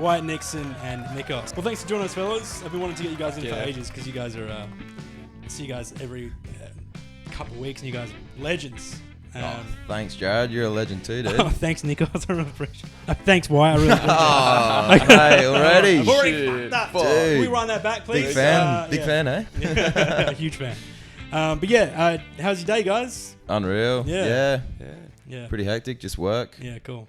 Wyatt Nixon and Nikos. Well, thanks for joining us, fellas. I've been wanting to get you guys in for ages because you guys are. I see you guys every couple of weeks, and you guys are legends. Thanks, Jared. You're a legend too, dude. Thanks, Nikos. I really appreciate it. Thanks, Wyatt. I really appreciate it. Hey, already? I've already fucked up. Can we run that back, please? Big fan. Big fan, eh? Huge fan. But yeah, how's your day, guys? Unreal. Yeah. Pretty hectic. Just work. Yeah, cool.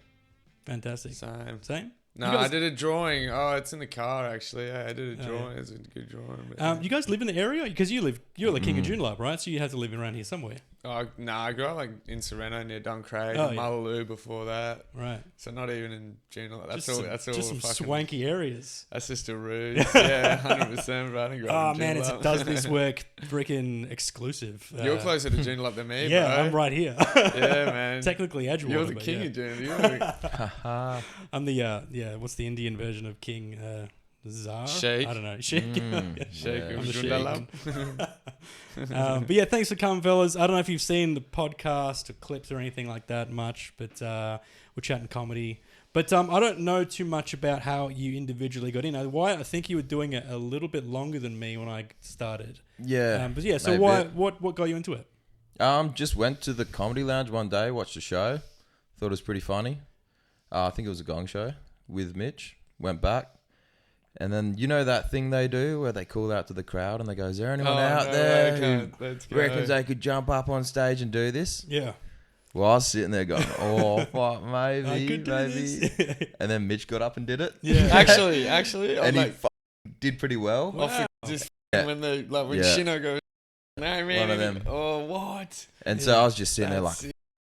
Fantastic. Same? No, I did a drawing. Oh, it's in the car, actually. I did a drawing. It's a good drawing. You guys live in the area? Because you're like King of Joondalup, right? So you have to live around here somewhere. Oh, no, I grew up like in Sorrento near Duncraig, Mullaloo before that. Right. So not even in Joondalup. That's all. Just some swanky areas. That's just a ruse. Yeah, 100%. But I didn't grow up in man, Joondalup. it's Does This Work freaking exclusive. You're closer to Joondalup than me, yeah, bro. I'm right here. Yeah, man. Technically Edgewater. You're the king of Joondalup. I'm the, what's the Indian version of King? Tsar? Sheikh. I don't know. Sheikh. Sheikh I'm of the Joondalup. But yeah, thanks for coming, fellas. I don't know if you've seen the podcast or clips or anything like that much, but we're chatting comedy. But I don't know too much about how you individually got in. Why? I think you were doing it a little bit longer than me when I started. Yeah. But yeah, so why? What got you into it? Just went to the Comedy Lounge one day, watched the show, thought it was pretty funny. I think it was a Gong Show with Mitch. Went back. And then, you know that thing they do where they call out to the crowd and they go, is there anyone out there who reckons they could jump up on stage and do this? Yeah. Well, I was sitting there going, oh, fuck, maybe. And then Mitch got up and did it. Yeah. actually. And he did pretty well. Wow. When Shino goes, no, man. One of them. Oh, what? And so I was just sitting there like,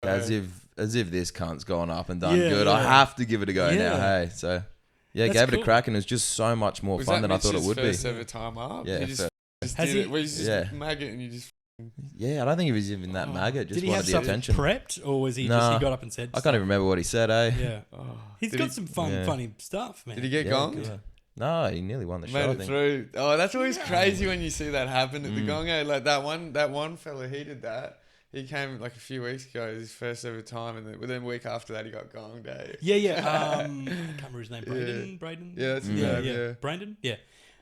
as if this cunt's gone up and done good. I have to give it a go now, hey. So... yeah, That's gave it cool. a crack and it was just so much more fun than I thought it would be. Was that Mitch's first ever time up? Yeah. He just did it. Where you just maggot and you just... Yeah, I don't think he was even that maggot. Just did he wanted have the attention. Prepped, or was he just he got up and said? I can't even remember what he said, eh? Yeah. He's got some funny stuff, man. Did he get gonged? Yeah. No, he nearly won the show. Made it through. Oh, that's always crazy when you see that happen at the gong. Like that one fella, he did that. He came like a few weeks ago, his first ever time, and then a week after that, he got gonged. Yeah. I can't remember his name. Braden? Yeah, that's his name, yeah. Brandon? Yeah.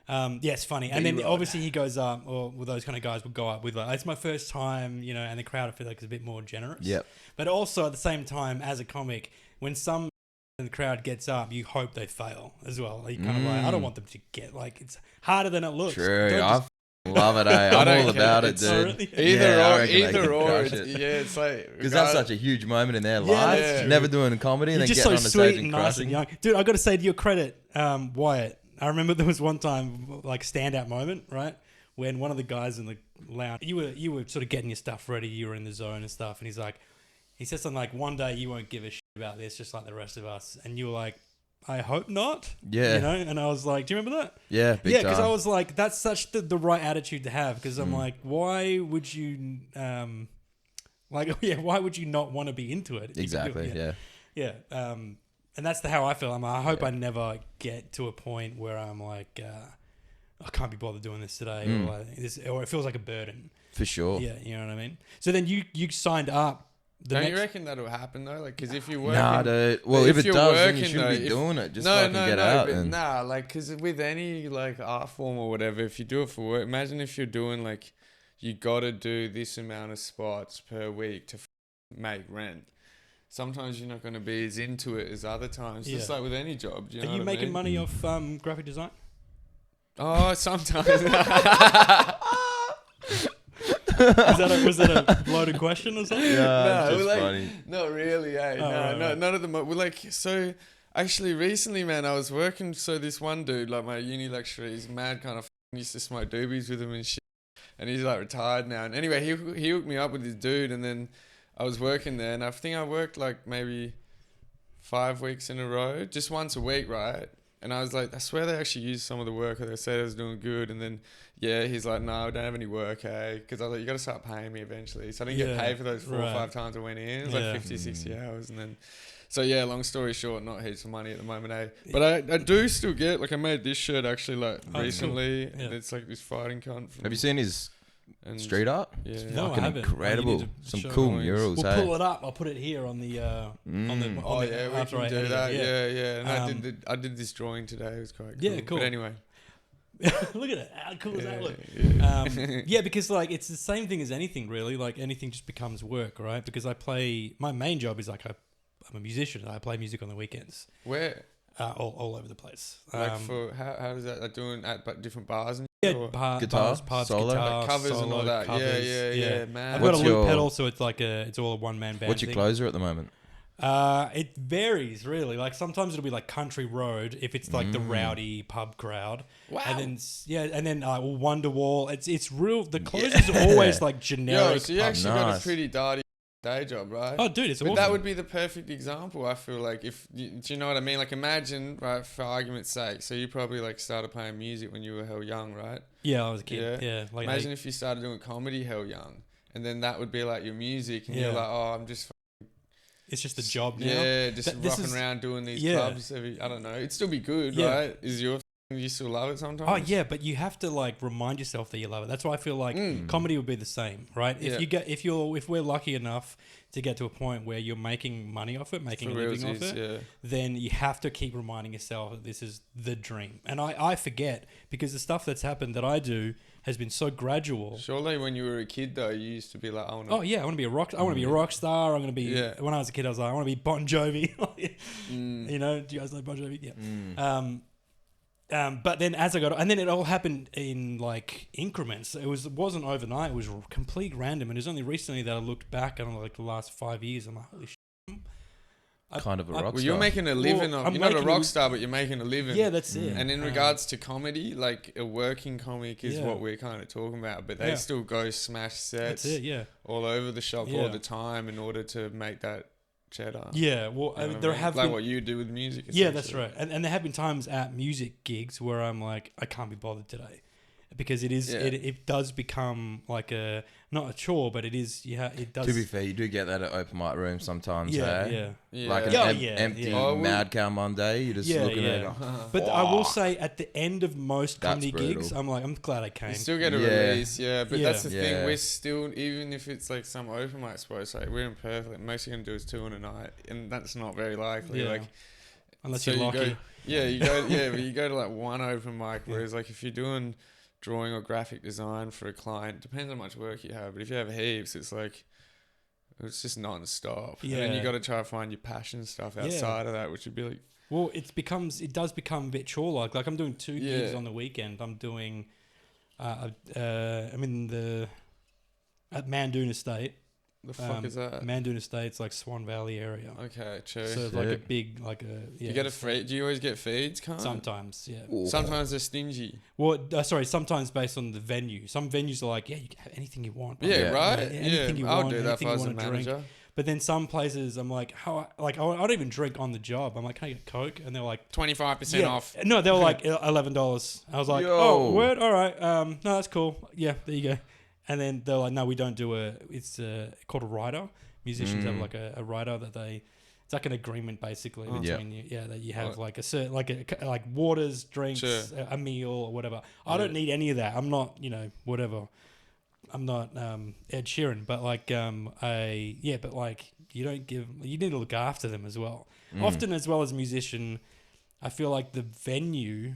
Yeah, it's funny. And then obviously he goes up, or those kind of guys would go up with like, it's my first time, and the crowd I feel like is a bit more generous. Yep. But also at the same time, as a comic, when some in the crowd gets up, you hope they fail as well. You kind of like, I don't want them to get like, it's harder than it looks. True. I love it, eh? I'm all about it, dude. Really? Either or. It's like... because that's such a huge moment in their lives. Never doing comedy and then getting on the stage and crushing. Young. Dude, I got to say to your credit, Wyatt, I remember there was one time, like a standout moment, right? When one of the guys in the lounge, you were sort of getting your stuff ready, you were in the zone and stuff, and he said something like, one day you won't give a shit about this just like the rest of us. And you were like, I hope not. Yeah. And I was like, do you remember that? Yeah, big time. Because I was like, that's such the right attitude to have. Because I'm like, why would you, why would you not want to be into it? Exactly, Yeah. And that's how I feel. I hope I never get to a point where I'm like, I can't be bothered doing this today. Or it feels like a burden. For sure. Yeah, you know what I mean? So then you signed up. Don't you reckon that'll happen though? Like, because if you're working... Nah, dude. Well, if it does, then you shouldn't be doing it. Just fucking get out. Nah, like, because with any, like, art form or whatever, if you do it for work, imagine if you're doing, like, you got to do this amount of spots per week to make rent. Sometimes you're not going to be as into it as other times. Yeah. Just like with any job. Are you making money off graphic design? Oh, sometimes. Was that a loaded question or something? Yeah, no, just funny. Not really, eh? None of them. We're like, so actually recently, man, I was working. So this one dude, like my uni lecturer, he's mad kind of used to smoke doobies with him and shit. And he's like retired now. And anyway, he hooked me up with this dude. And then I was working there. And I think I worked like maybe 5 weeks in a row, just once a week, right? And I was like, I swear they actually used some of the work. They said I was doing good. And then, he's like, no, I don't have any work, hey? Because I was like, you got to start paying me eventually. So I didn't get paid for those 4 or 5 times I went in. It was like 50, 60 hours. And then, so long story short, not heaps of money at the moment, eh? But I do still get, like I made this shirt actually like recently. Cool. And it's like this fighting cunt. Have you seen his And Street art? Yeah. No, I Fucking haven't. incredible. You need to Some show cool me. murals, We'll hey? pull it up. I'll put it here on the Oh yeah, we after can I do edit that. it, Yeah. And I did this drawing today. It was quite cool. Yeah, cool. But anyway, Look at it. How cool does that look? Yeah. Yeah, because like it's the same thing as anything really. Like anything just becomes work, right? Because my main job is like I'm a musician. I play music on the weekends. Where? All over the place. Like for how does that? Like doing at different bars and Yeah, or Guitar, bars, pubs, solo? guitar, like covers and all solo, that. covers, Yeah, man. I've got a What's loop your- pedal, so it's like it's all a one man band. What's your thing. closer at the moment? It varies really. Like sometimes it'll be like country road if it's like the rowdy pub crowd. Wow. And then Wonderwall. It's real. The closers are always like generic. Yo, so you actually got a nice. pretty dirty day job, right? Oh, dude, it's But awesome. that would be the perfect example. I feel like do you know what I mean? Like imagine, right, for argument's sake. So you probably like started playing music when you were hell young, right? Yeah, I was a kid. Yeah, like Imagine if you started doing comedy hell young, and then that would be like your music, and you're Yeah. like, oh, I'm just it's just a job now. yeah, just This rocking is- around doing these yeah. clubs. I don't know. It'd still be good, Yeah. right? Is your you still love it sometimes? Oh yeah, but you have to like remind yourself that you love it. That's why I feel like comedy would be the same, right? Yeah. If we're lucky enough to get to a point where you're making money off it, making For a living off realsies, it, yeah. then you have to keep reminding yourself that this is the dream. And I forget because the stuff that's happened that I do has been so gradual. Surely when you were a kid though, you used to be like, oh no. Oh yeah, I want to be a rock. I want to be a rock star. I'm going to be. Yeah. When I was a kid, I was like, I want to be Bon Jovi. You know, do you guys know Bon Jovi? Yeah. But then as I got, and then it all happened in like increments. It wasn't overnight. It was complete random. And it was only recently that I looked back on like the last 5 years. I'm like, holy shit. Kind of a rock Well, star. you're making a living Well, off. I'm You're not a making rock a- star, but you're making a living. Yeah, that's it. And in regards to comedy, like a working comic is Yeah. what we're kind of talking about, but they Yeah. still go smash sets that's it. Yeah. all over the shop Yeah. all the time in order to make that cheddar. Yeah. Well, You know what there I mean? have like been. what you do with music. Yeah, that's essentially. right. And there have been times at music gigs where I'm like, I can't be bothered today, because it is Yeah. it does become like a not a chore, but it is. Yeah, it does. To be fair, you do get that at open mic rooms sometimes. yeah, hey? yeah. Yeah. Like an Yeah, empty yeah. Oh, mad cow Monday. You're just Yeah, looking at it. yeah. Going, But I will "Fuck." say, at the end of most That's comedy brutal. gigs, I'm like, I'm glad I came. You still get a Yeah. release, yeah. But Yeah. that's the thing. Yeah. We're still, even if it's like some open mic spots, like we're in Perth. Like most you're gonna do is 2 in a night, and that's not very likely. Yeah. Like Unless so you're you lucky. go, yeah, but you go to like one open mic. Whereas like if you're doing drawing or graphic design for a client, depends how much work you have. But if you have heaps, it's like it's just non-stop. And then you Yeah. got to try to find your passion stuff outside of that, which would be like Well, it does become a bit chore like. Like I'm doing 2 gigs Yeah. on the weekend. I'm doing, I'm in at Mandoon Estate. the fuck is that? Mandoon Estate's like Swan Valley area. Okay, true. So it's like a Sick. big, like a Do yeah. you get a free? Do you always get feeds? Can't Sometimes, yeah. Ooh. Sometimes they're stingy. Well, sorry. Sometimes based on the venue. Some venues are like, yeah, you can have anything you want. Yeah, Yeah. right. Anything you I'll want, do that if anything I you was a wanna drink. manager. But then some places, I'm like, I don't even drink on the job. I'm like, can I get Coke? And they're like, 25% off. No, they were like $11. I was like, Yo. oh, word, all right. No, that's cool. Yeah, there you go. And then they're like, no, we don't do it's called a rider. Musicians have like a rider that it's like an agreement basically between you. Yeah, that you have like a certain like waters, drinks, Sure. a meal or whatever. I don't need any of that. I'm not, whatever. I'm not Ed Sheeran, but like but like you need to look after them as well. Often as well as a musician, I feel like the venue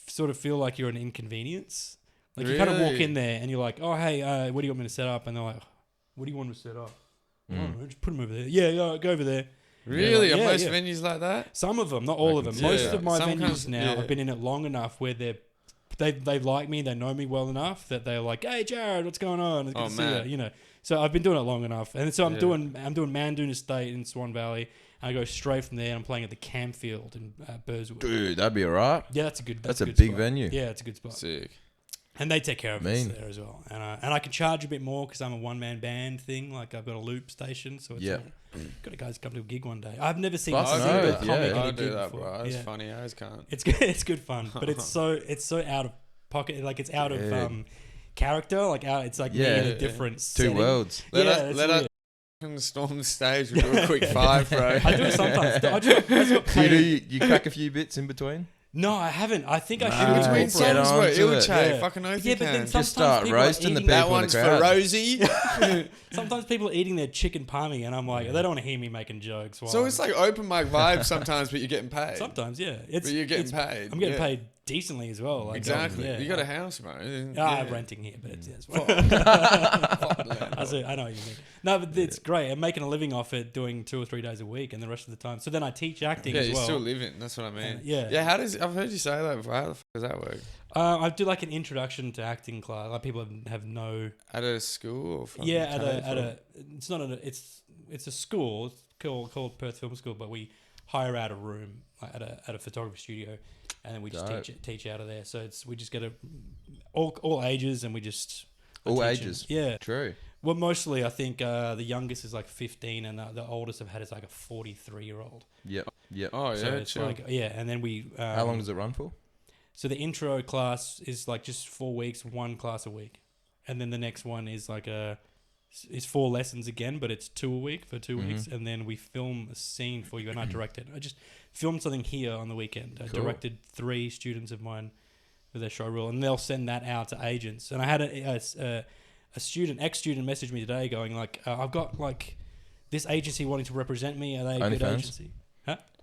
sort of feel like you're an inconvenience. Like you kind of walk Really? in there and you're like, oh hey, what do you want me to set up? And they're like, what do you want me to set up? I don't know, just put them over there. Yeah, go over there. Really? Yeah, Are most yeah. venues like that? Some of them, not all of them. can see Most that. of my Some venues kinds- now, yeah. I've been in it long enough where they like me, they know me well enough that they're like, hey Jared, what's going on? It's good Oh, to see man. you. So I've been doing it long enough, and so I'm Yeah. doing Mandoon Estate in Swan Valley. And I go straight from there, and I'm playing at the Camfield in Burswood. Dude, that'd be alright. Yeah, that's a good. That's a good big spot. venue. Yeah, it's a good spot. Sick. And they take care of Mean. us there as well. And I can charge a bit more because I'm a one-man band thing. Like I've got a loop station, so it's Yeah. got to guys come to a gig one day. I've never seen Fuck a no, single yeah. comic at a I'll gig do that, before. bro. It's Yeah. funny. I just can't. It's good. It's good fun, but it's so out of pocket. Like it's out of Yeah. character. Like it's like me Yeah. in a different Two setting. worlds. Let Yeah, us it's let weird. us fucking storm the stage. We'll do a quick five, bro. I do it sometimes. I just got Do you, paid. you crack a few bits in between? No, I haven't. I think I No, should. In between get songs, on bro. to Ill it. chat. Yeah. Fucking oath Yeah, you but then can. some- Just start people are roasting the eating people That in the one's for crowd. Rosie. Sometimes people are eating their chicken palmy, and I'm like, they don't want to hear me making jokes. While So it's like open mic vibes sometimes, but you're getting paid. sometimes, yeah. But you're getting it's- paid. I'm getting yeah. paid decently as well. Like, Exactly. yeah. You got a house, bro. I'm Yeah. renting here, but it's Fuck. I landlord. know what you mean. No, but it's great. I'm making a living off it, doing 2 or 3 days a week, and the rest of the time. So then I teach acting Yeah, as you're well. still living. That's what I mean. Yeah. Yeah. I've heard you say that before. How the fuck does that work? I do like an introduction to acting class. Like people have no. At a school or fucking Yeah, at TAFE or- a. It's not it's a school. It's called Perth Film School, but we hire out a room like, at a photography studio, and then we just Dope. teach out of there. So we just get all ages, and we just All teach ages. them. Yeah. True. Well, mostly I think the youngest is like 15, and the oldest I've had is like a 43-year-old. Yep. Yep. Oh yeah, So it's chill. like and then we. How long does it run for? So the intro class is like just 4 weeks, 1 class a week, and then the next one is like is 4 lessons again, but it's 2 a week for 2 weeks, and then we film a scene for you, and I direct it. I just filmed something here on the weekend. I Cool. directed 3 students of mine for their show reel, and they'll send that out to agents. And I had a ex-student message me today going like, I've got like this agency wanting to represent me. Are they a good OnlyFans? agency?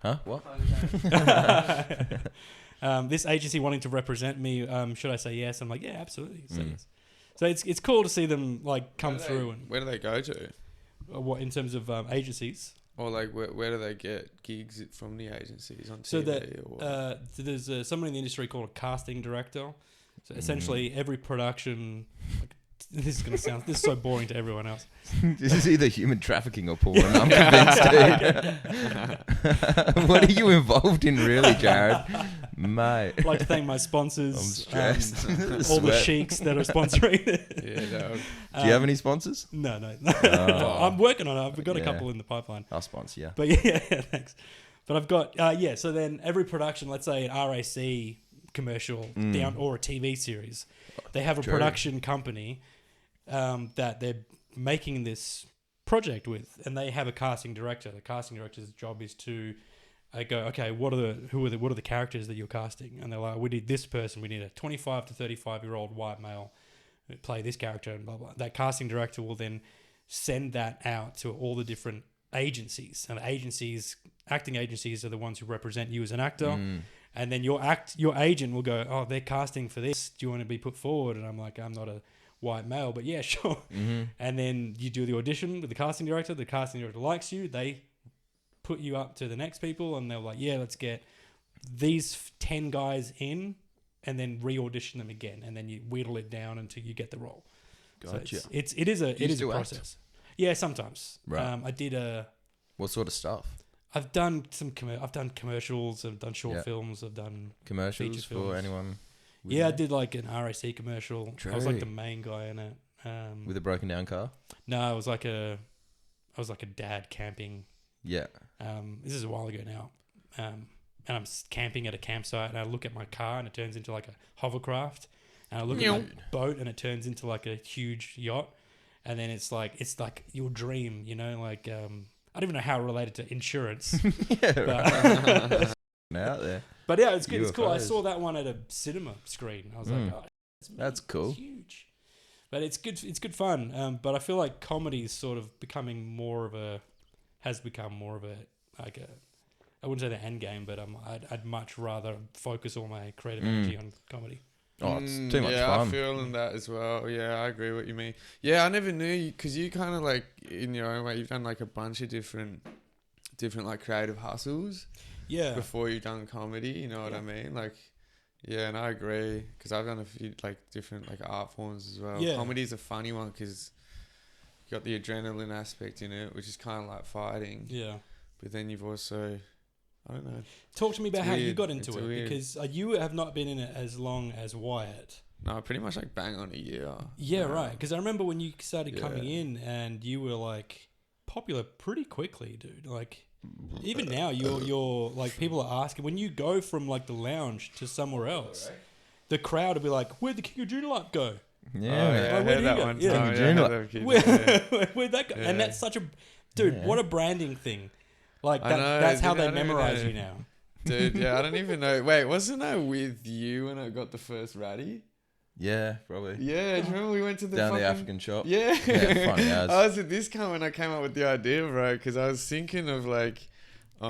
Huh? What? This agency wanting to represent me, should I say yes? I'm like, yeah, absolutely. Say Mm. yes. So it's cool to see them like come through and Where do they go to? what in terms of agencies. Or like where do they get gigs from the agencies on So TV? that or what? so there's someone in the industry called a casting director. So essentially, every production. Like, this is so boring to everyone else. This is either human trafficking or porn. I'm convinced, dude. What are you involved in, really, Jared? Mate. I'd like to thank my sponsors. I'm stressed. All the Sweat. sheiks that are sponsoring it. Yeah, no. Do you have any sponsors? No. Oh. I'm working on it. I've got a Yeah. couple in the pipeline. I'll sponsor you. But yeah, thanks. But I've got so then every production, let's say an RAC commercial down or a TV series, they have a True. production company that they're making this project with, and they have a casting director. The casting director's job is to go, okay, what are the characters that you're casting? And they're like, we need this person. We need a 25 to 35-year-old white male who play this character, and blah blah. That casting director will then send that out to all the different agencies, and acting agencies are the ones who represent you as an actor. And then your agent will go, oh, they're casting for this. Do you want to be put forward? And I'm like, I'm not a white male, but yeah, sure. And then you do the audition with the casting director. The casting director likes you. They put you up to the next people, and they're like, yeah, let's get these 10 guys in, and then re-audition them again, and then you whittle it down until you get the role. Gotcha. So it is a still act? process. Yeah, sometimes. Right. I did What sort of stuff? I've done I've done commercials. I've done short Yeah. films. I've done Commercials feature for films. anyone? with Yeah, I you? did like an RAC commercial. I was like True. the main guy in it. With a broken down car? No, I was like a dad camping. Yeah. This is a while ago now. And I'm camping at a campsite, and I look at my car, and it turns into like a hovercraft. And I look at my boat, and it turns into like a huge yacht. And then it's like your dream, you know, like I don't even know how it related to insurance. Yeah, But, right. Out there. but yeah, it's good. It's cool. I UFOs. saw that one at a cinema screen. I was like, oh, That's cool. It's huge. But it's good. It's good fun. But I feel like comedy is sort of becoming has become more of a I wouldn't say the end game, but I'd much rather focus all my creative energy on comedy. Oh, it's too much yeah, fun. I'm feeling that as well. Yeah, I agree what you mean. Yeah, I never knew you because you kind of like in your own way, you've done like a bunch of different like creative hustles Yeah. before you've done comedy. You know what I mean? Like, yeah, and I agree because I've done a few like different like art forms as well. Yeah. Comedy's a funny one because you got the adrenaline aspect in it, which is kind of like fighting. Yeah. But then you've also, I don't know. Talk to me about how you weird. got into It's it, weird. because you have not been in it as long as Wyatt. No, pretty much like bang on a year. Yeah, right. Because I remember when you started coming Yeah. in, and you were like popular pretty quickly, dude. Like even now, you're like people are asking when you go from like the lounge to somewhere else, the crowd will be like, "Where'd the King of Joondalup go? Yeah. Oh, yeah, I Like, where heard do that you go? one Yeah. time. King Yeah, I of heard that kid, yeah. Where'd that go?" Yeah. And that's such a dude. Yeah. What a branding thing! Like I that, know, that's how dude, I they don't memorize know. you now. Dude, yeah, I don't even know. Wait, wasn't I with you when I got the first ratty? Yeah, probably. Yeah, do you remember we went to the Down the fucking... African shop. Yeah. Yeah, funny as. I was at this camp when I came up with the idea, bro, because I was thinking of like, I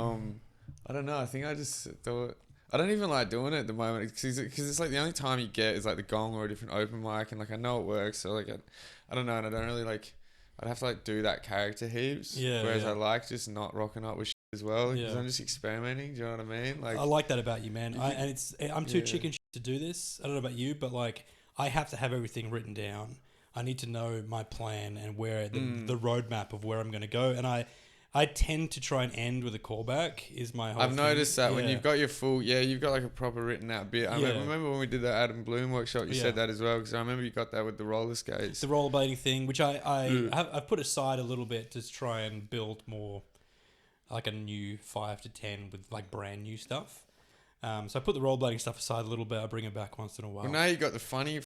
don't know. I think I just thought... I don't even like doing it at the moment because it's like the only time you get is like the gong or a different open mic, and like I know it works, so like I don't know, and I don't really like... I'd have to like do that character heaps. Yeah. Whereas yeah. I like just not rocking up with shit as well because Yeah. I'm just experimenting. Do you know what I mean? Like I like that about you, man. I'm too Yeah. chicken shit to do this. I don't know about you, but like I have to have everything written down. I need to know my plan and where the roadmap of where I'm going to go. And I tend to try and end with a callback. Is my whole I've thing. noticed that when Yeah. you've got your full, you've got like a proper written out bit. I Yeah. remember when we did the Adam Bloom workshop, you Yeah. said that as well because I remember you got that with the roller skates. The rollerblading thing, which I've put aside a little bit to try and build more like a new 5 to 10 with like brand new stuff. So I put the rollerblading stuff aside a little bit. I bring it back once in a while. Well, now you got the funny.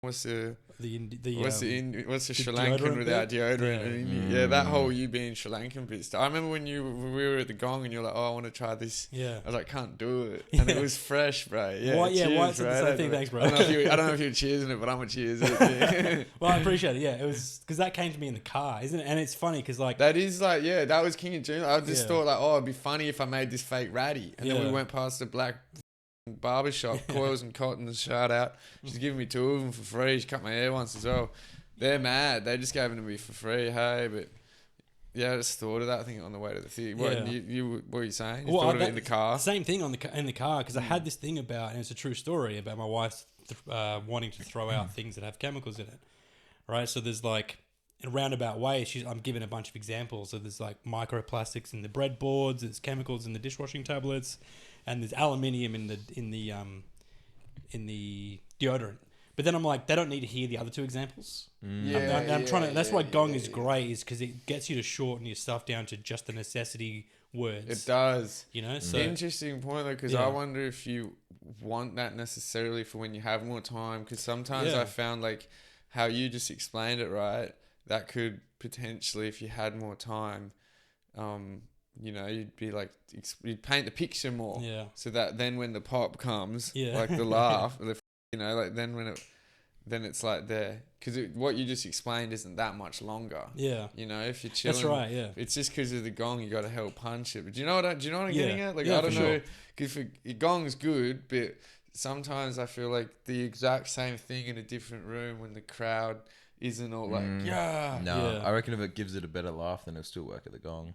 What's the what's Sri Lankan deodorant without bit? deodorant? Yeah. And that whole you being Sri Lankan bit. I remember when we were at the Gong and you're like, oh, I want to try this. Yeah. I was like, can't do it, and it was fresh, bro. Yeah, Why cheers, said bro. the same thing, thanks, bro. I don't know if you were cheersing it, but I'm a cheers it. Well, I appreciate it. Yeah, it was because that came to me in the car, isn't it? And it's funny because like That is like, that was King of June. I just Yeah. thought like, oh, it'd be funny if I made this fake ratty. And then we Yeah. went past the black barbershop, Coils and Cottons, shout out. She's giving me 2 of them for free. She cut my hair once as well. They're mad. They just gave them to me for free. Hey, but yeah, I just thought of that. I think on the way to the theatre. What, Yeah. what were you saying? You Well, thought of it in the car? same thing in the car because I had this thing about, and it's a true story about my wife wanting to throw out things that have chemicals in it, right? So there's like in a roundabout way, I'm giving a bunch of examples. So there's like microplastics in the breadboards, there's chemicals in the dishwashing tablets, and there's aluminium in the deodorant. But then I'm like, they don't need to hear the other 2 examples. I'm trying to. That's why Gong is great, is because it gets you to shorten your stuff down to just the necessity words. It does. You know, so Interesting point though, because I wonder if you want that necessarily for when you have more time. Because sometimes I found like how you just explained it, right? That could potentially, if you had more time, you'd be like, you'd paint the picture more. Yeah. So that then when the pop comes, Yeah. like the laugh, like then it's like there. Because what you just explained isn't that much longer. Yeah. If you're chilling. That's right. Yeah. It's just because of the gong, you got to help punch it. But do you know what I'm getting at? Like, Yeah, I don't for know. sure. Because your gong's good, but sometimes I feel like the exact same thing in a different room when the crowd isn't all like, No, Yeah. I reckon if it gives it a better laugh, then it'll still work at the Gong.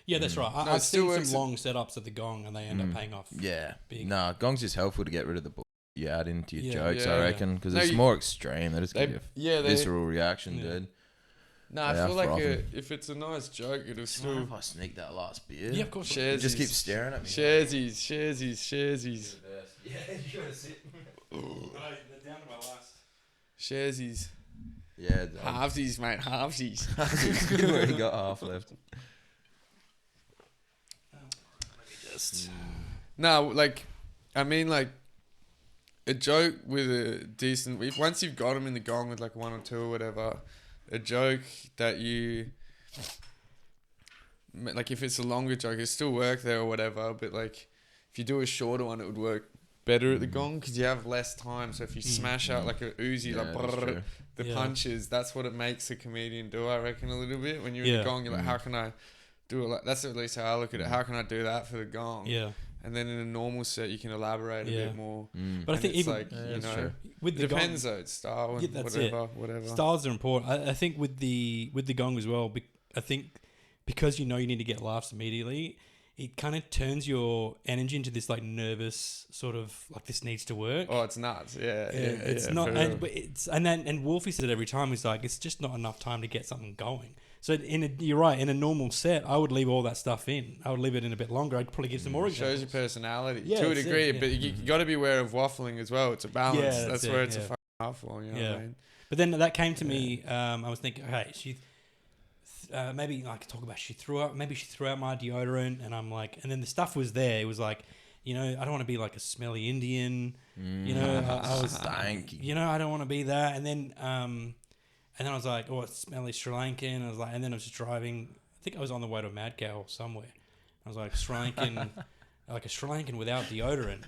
Yeah, that's right. No, I've it still seen works some long setups at the Gong, and they end up paying off. Yeah. Big. Nah, Gong's just helpful to get rid of the bull you add into your Yeah. jokes, Yeah. I reckon, because No, it's you- more extreme. They just give you a they. visceral reaction, Yeah. dude. No, I Yeah, feel like frothing. if it's a nice joke, it'll Mind still. if I sneak that last beer? Yeah, of course. Shares Just keep his- staring at me. Sharesies. Yeah, you gotta sit. They're down to my last. Sharesies. Yeah, Halvesies, mate. Halvesies. you've already got half left. No, like, I mean, like, a joke with a decent... Once you've got them in the Gong with, like, 1 or 2 or whatever, a joke that you... Like, if it's a longer joke, it still work there or whatever, but, like, if you do a shorter one, it would work better at the Gong because you have less time. So if you smash out, like, a Uzi, Yeah, like, that's brrr, true. the Yeah. punches, that's what it makes a comedian do, I reckon, a little bit. When you're in Yeah. the Gong, you're like, how can I do it? Like, that's at least how I look at it. How can I do that for the Gong? Yeah. And then in a normal set, you can elaborate a Yeah. bit more. But I And think it's even like, you that's know, true. with it the depends Gong, though, it's style and Yeah, that's it. whatever. styles are important. I think with the Gong as well. I think because you need to get laughs immediately, it kind of turns your energy into this like nervous sort of like this needs to work. Oh, it's nuts. Yeah. It's not, for real. and, but it's and Wolfie said it every time. He's like, it's just not enough time to get something going. So you're right. In a normal set, I would leave all that stuff in. I would leave it in a bit longer. I'd probably give some more Shows examples. your personality Yeah, to a that's it, degree, yeah. but you got to be aware of waffling as well. It's a balance. Yeah, that's that's where it, it's a yeah. fucking art form. You know Yeah. what I mean? But then that came to me. I was thinking, okay, maybe I could talk about she threw out my deodorant, and I'm like, and then the stuff was there. It was like, I don't want to be like a smelly Indian. I was stanky. I don't want to be that. And then I was like, oh, it's smelly Sri Lankan. I was like, and then I was just driving. I think I was on the way to Mad Cow or somewhere. I was like, Sri Lankan. like a Sri Lankan without deodorant.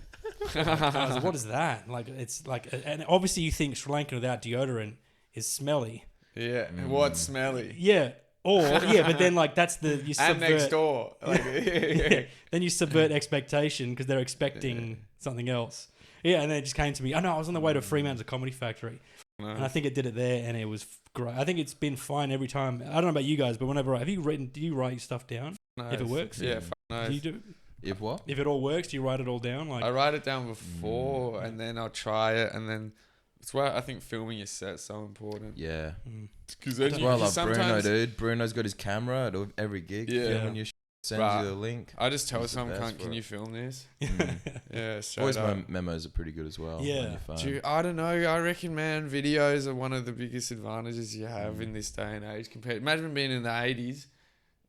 And I was like, what is that? Like, it's like, and obviously you think Sri Lankan without deodorant is smelly. Yeah. What's smelly? Yeah. Or, yeah, but then like that's the, you And subvert. next door. Like, Yeah. Then you subvert expectation because they're expecting something else. Yeah, and then it just came to me. I know I was on the way to Fremantle's Comedy Factory, and I think it did it there, and it was great. I think it's been fine every time. I don't know about you guys, but whenever do you write your stuff down if it works? Yeah, no. Do you do? If what? If it all works, do you write it all down? Like I write it down before, and then I'll try it, and then it's why I think filming your set's so important. Yeah. Because That's why I love Bruno, dude. Bruno's got his camera at every gig. Yeah. Filming your sends you the link. I just tell He's the someone, best can for you it. film this? Mm. Yeah, straight Voice up. memos are pretty good as well. Yeah. On your phone. Dude, I don't know. I reckon, man, videos are one of the biggest advantages you have in this day and age. Compared, imagine being in the 80s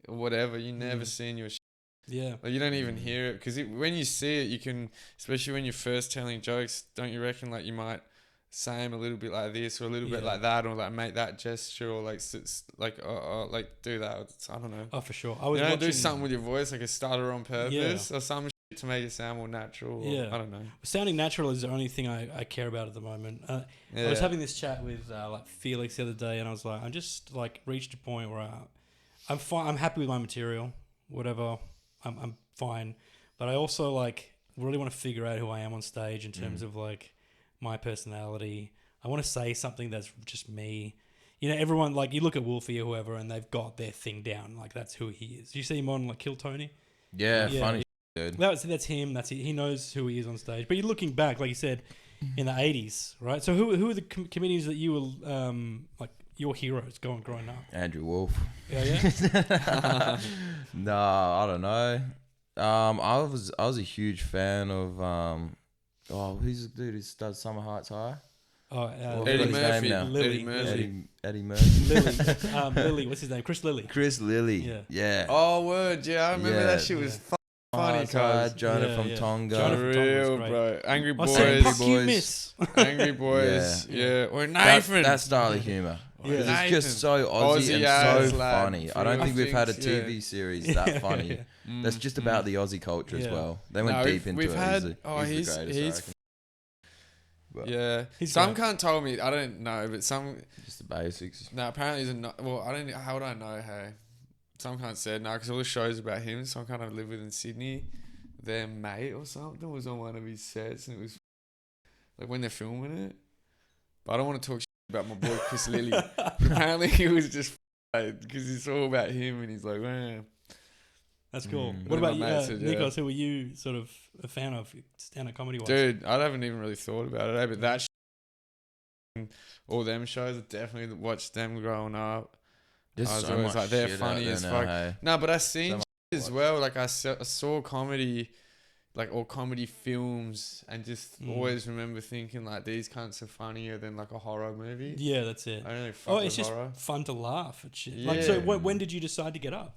or whatever. You never seen your shit. yeah, Like, you don't even hear it. Because when you see it, you can, especially when you're first telling jokes, don't you reckon, like, you might say them a little bit like this or a little bit like that, or like make that gesture, or like like do that. I don't know. oh for sure. I was do something with your voice, like a stutter on purpose, Yeah. or some shit to make it sound more natural. Or, Yeah. I don't know. Sounding natural is the only thing I care about at the moment. I was having this chat with like Felix the other day, and I was like, I just like reached a point where I'm fine. I'm happy with my material, whatever. I'm fine, but I also like really want to figure out who I am on stage in terms of like my personality. I want to say something that's just me. You know, everyone, like, you look at Wolfie or whoever, and they've got their thing down. Like, that's who he is. You see him on, like, Kill Tony? Yeah, funny dude. That's him. That's it. He knows who he is on stage. But you're looking back, like you said, in the 80s, right? So who are the comedians that you were, like, your heroes growing up? Andrew Wolf. Yeah? Nah, I don't know. I was a huge fan of who's the dude who does Summer Heights High? Oh, Eddie his name Murphy. now? Eddie Murphy. Eddie Murphy. Lily, what's his name? Chris Lilly. Chris Lilly. Yeah. Oh, word. Yeah, I remember that shit was funny, cuz. Jonah from Tonga. Jonah from Tonga was Real, great. bro. Angry I Boys. said, fuck you, miss. Angry Boys. Yeah. Or That Nathan. style of humour. Yeah. Yeah. It's just so Aussie and as so lad. funny. I don't think we've had a Things, yeah. TV series that funny. That's just about the Aussie culture as Yeah. well. They went deep into we've it. had, He's the he's greatest, I reckon. But yeah. He's Some great. can't tell me. I don't know, but some. just the basics. No, apparently he's a. Well, I don't. How would I know? Hey, some can't say no because all the shows about him. Some kind of live in Sydney. Their mate or something was on one of his sets, and it was like when they're filming it. But I don't want to talk shit about my boy Chris Lilly. Apparently he was just because it's all about him, and he's like, man. That's cool. Mm. What about you, My mate said, Nikos? Who were you sort of a fan of, stand-up comedy-wise? Dude, I haven't even really thought about it, but that and all them shows, I definitely watched them growing up. There's I was so always much like, they're shit funny out as there fuck. now, hey? No, but I seen So much shit as well. Like I saw comedy, like or comedy films, and just always remember thinking like these cunts are funnier than like a horror movie. Yeah, that's it. I don't really fuck Oh, with it's just horror. fun to laugh at shit. Like, so Yeah. when did you decide to get up?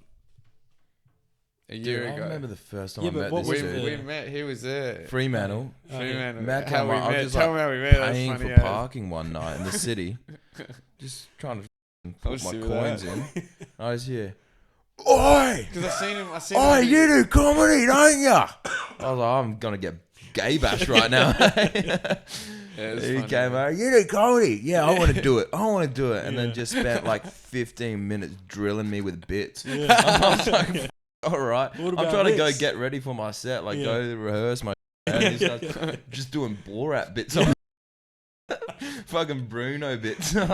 A Dude, year I ago. remember the first time Yeah, I but met what this was dude. We met. He was there. Fremantle. Oh, Fremantle. Back How on we my- I was met. just, Tell like, me how we met. That's Paying funny. for as- parking one night in the city. Just trying to I put was my serious. coins in. I was here. Oi! Because I seen him. Oh, you do comedy, don't ya? I was like, I'm gonna get gay bashed right now. Yeah, it's He funny, came man. over, you do comedy? Yeah, I want to do it. I want to do it. And then just spent like 15 minutes drilling me with bits. I was like, all right. What I'm about trying to go this? get ready for my set, like Yeah. go to rehearse my and he starts just doing Borat bits on fucking Bruno bits. Oh,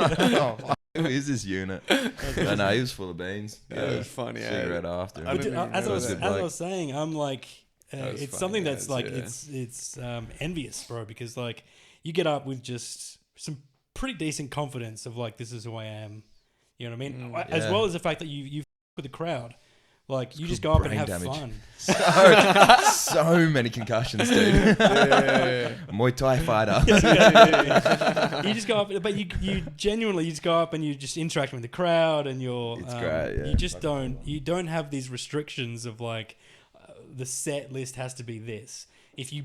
fuck, who is this unit? No, he was full of beans. That was funny. Cigarette after him. I But didn't even as I know was that. as I was saying, I'm like, That was it's funny, something that's guys, like yeah. it's envious, bro, because like you get up with just some pretty decent confidence of like this is who I am. You know what I mean? As Yeah. well as the fact that you with the crowd, like you just go up and brain have damage. fun. So many concussions, dude. Yeah. Muay Thai fighter. You just go up, but you genuinely you just go up and you just interact with the crowd, and you're It's great, yeah. you just don't have these restrictions of like the set list has to be this. if you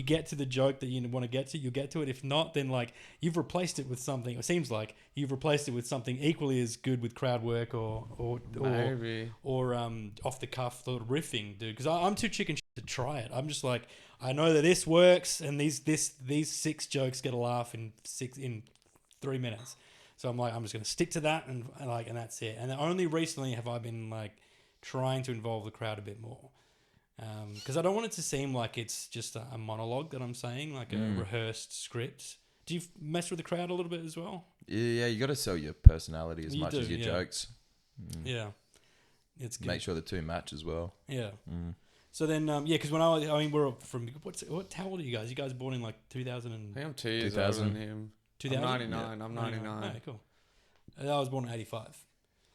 get to the joke that you want to get to, you'll get to it. If not, then like you've replaced it with something. It seems like you've replaced it with something equally as good with crowd work or off the cuff sort of riffing, dude. Because I'm too chicken shit to try it. I'm just like, I know that this works, and these 6 jokes get a laugh in 3 minutes. So I'm like, I'm just gonna stick to that, and that's it. And only recently have I been like trying to involve the crowd a bit more, because I don't want it to seem like it's just a monologue that I'm saying, like a rehearsed script. Do you mess with the crowd a little bit as well? Yeah, you got to sell your personality as much as your jokes. Yeah, it's good. Make sure the two match as well. Yeah. So then, because when we're from how old are you guys? You guys were born in like 2000 and... I think I'm 2 years older than him. 2000? I'm 99. Yeah. I'm 99. Okay, cool. I was born in 85.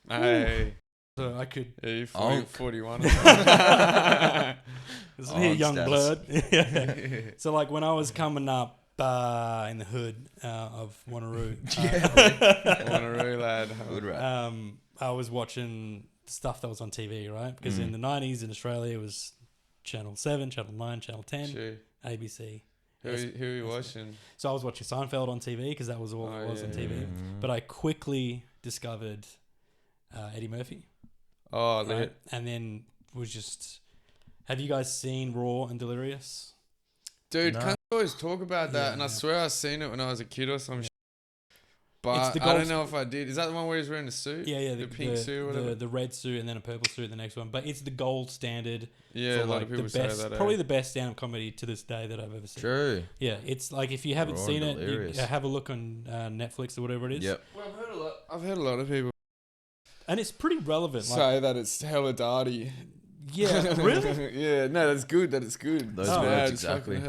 Hey. So I could... Yeah, you're 41. Listen here, young blood. So like when I was coming up in the hood of Wanneroo... Wanneroo lad. Good rat. I was watching stuff that was on TV, right? Because in the 90s in Australia it was Channel 7, Channel 9, Channel 10, ABC. Who are you watching? So I was watching Seinfeld on TV because that was all it was on TV. But I quickly discovered Eddie Murphy. Oh, right? And then was just... Have you guys seen Raw and Delirious? Dude, can't always talk about that, and I swear I seen it when I was a kid or some shit. But I don't know if I did. Is that the one where he's wearing a suit? Yeah, the pink suit or whatever? The red suit and then a purple suit the next one. But it's the gold standard. Yeah, for a lot of people say that. Probably the best stand-up comedy to this day that I've ever seen. True. Yeah, it's like if you haven't seen it, have a look on Netflix or whatever it is. Yep. Well, I've heard a lot of people and it's pretty relevant. Say that it's hella dirty. Yeah, really? Yeah, no, that's good. That it's good. Those words exactly.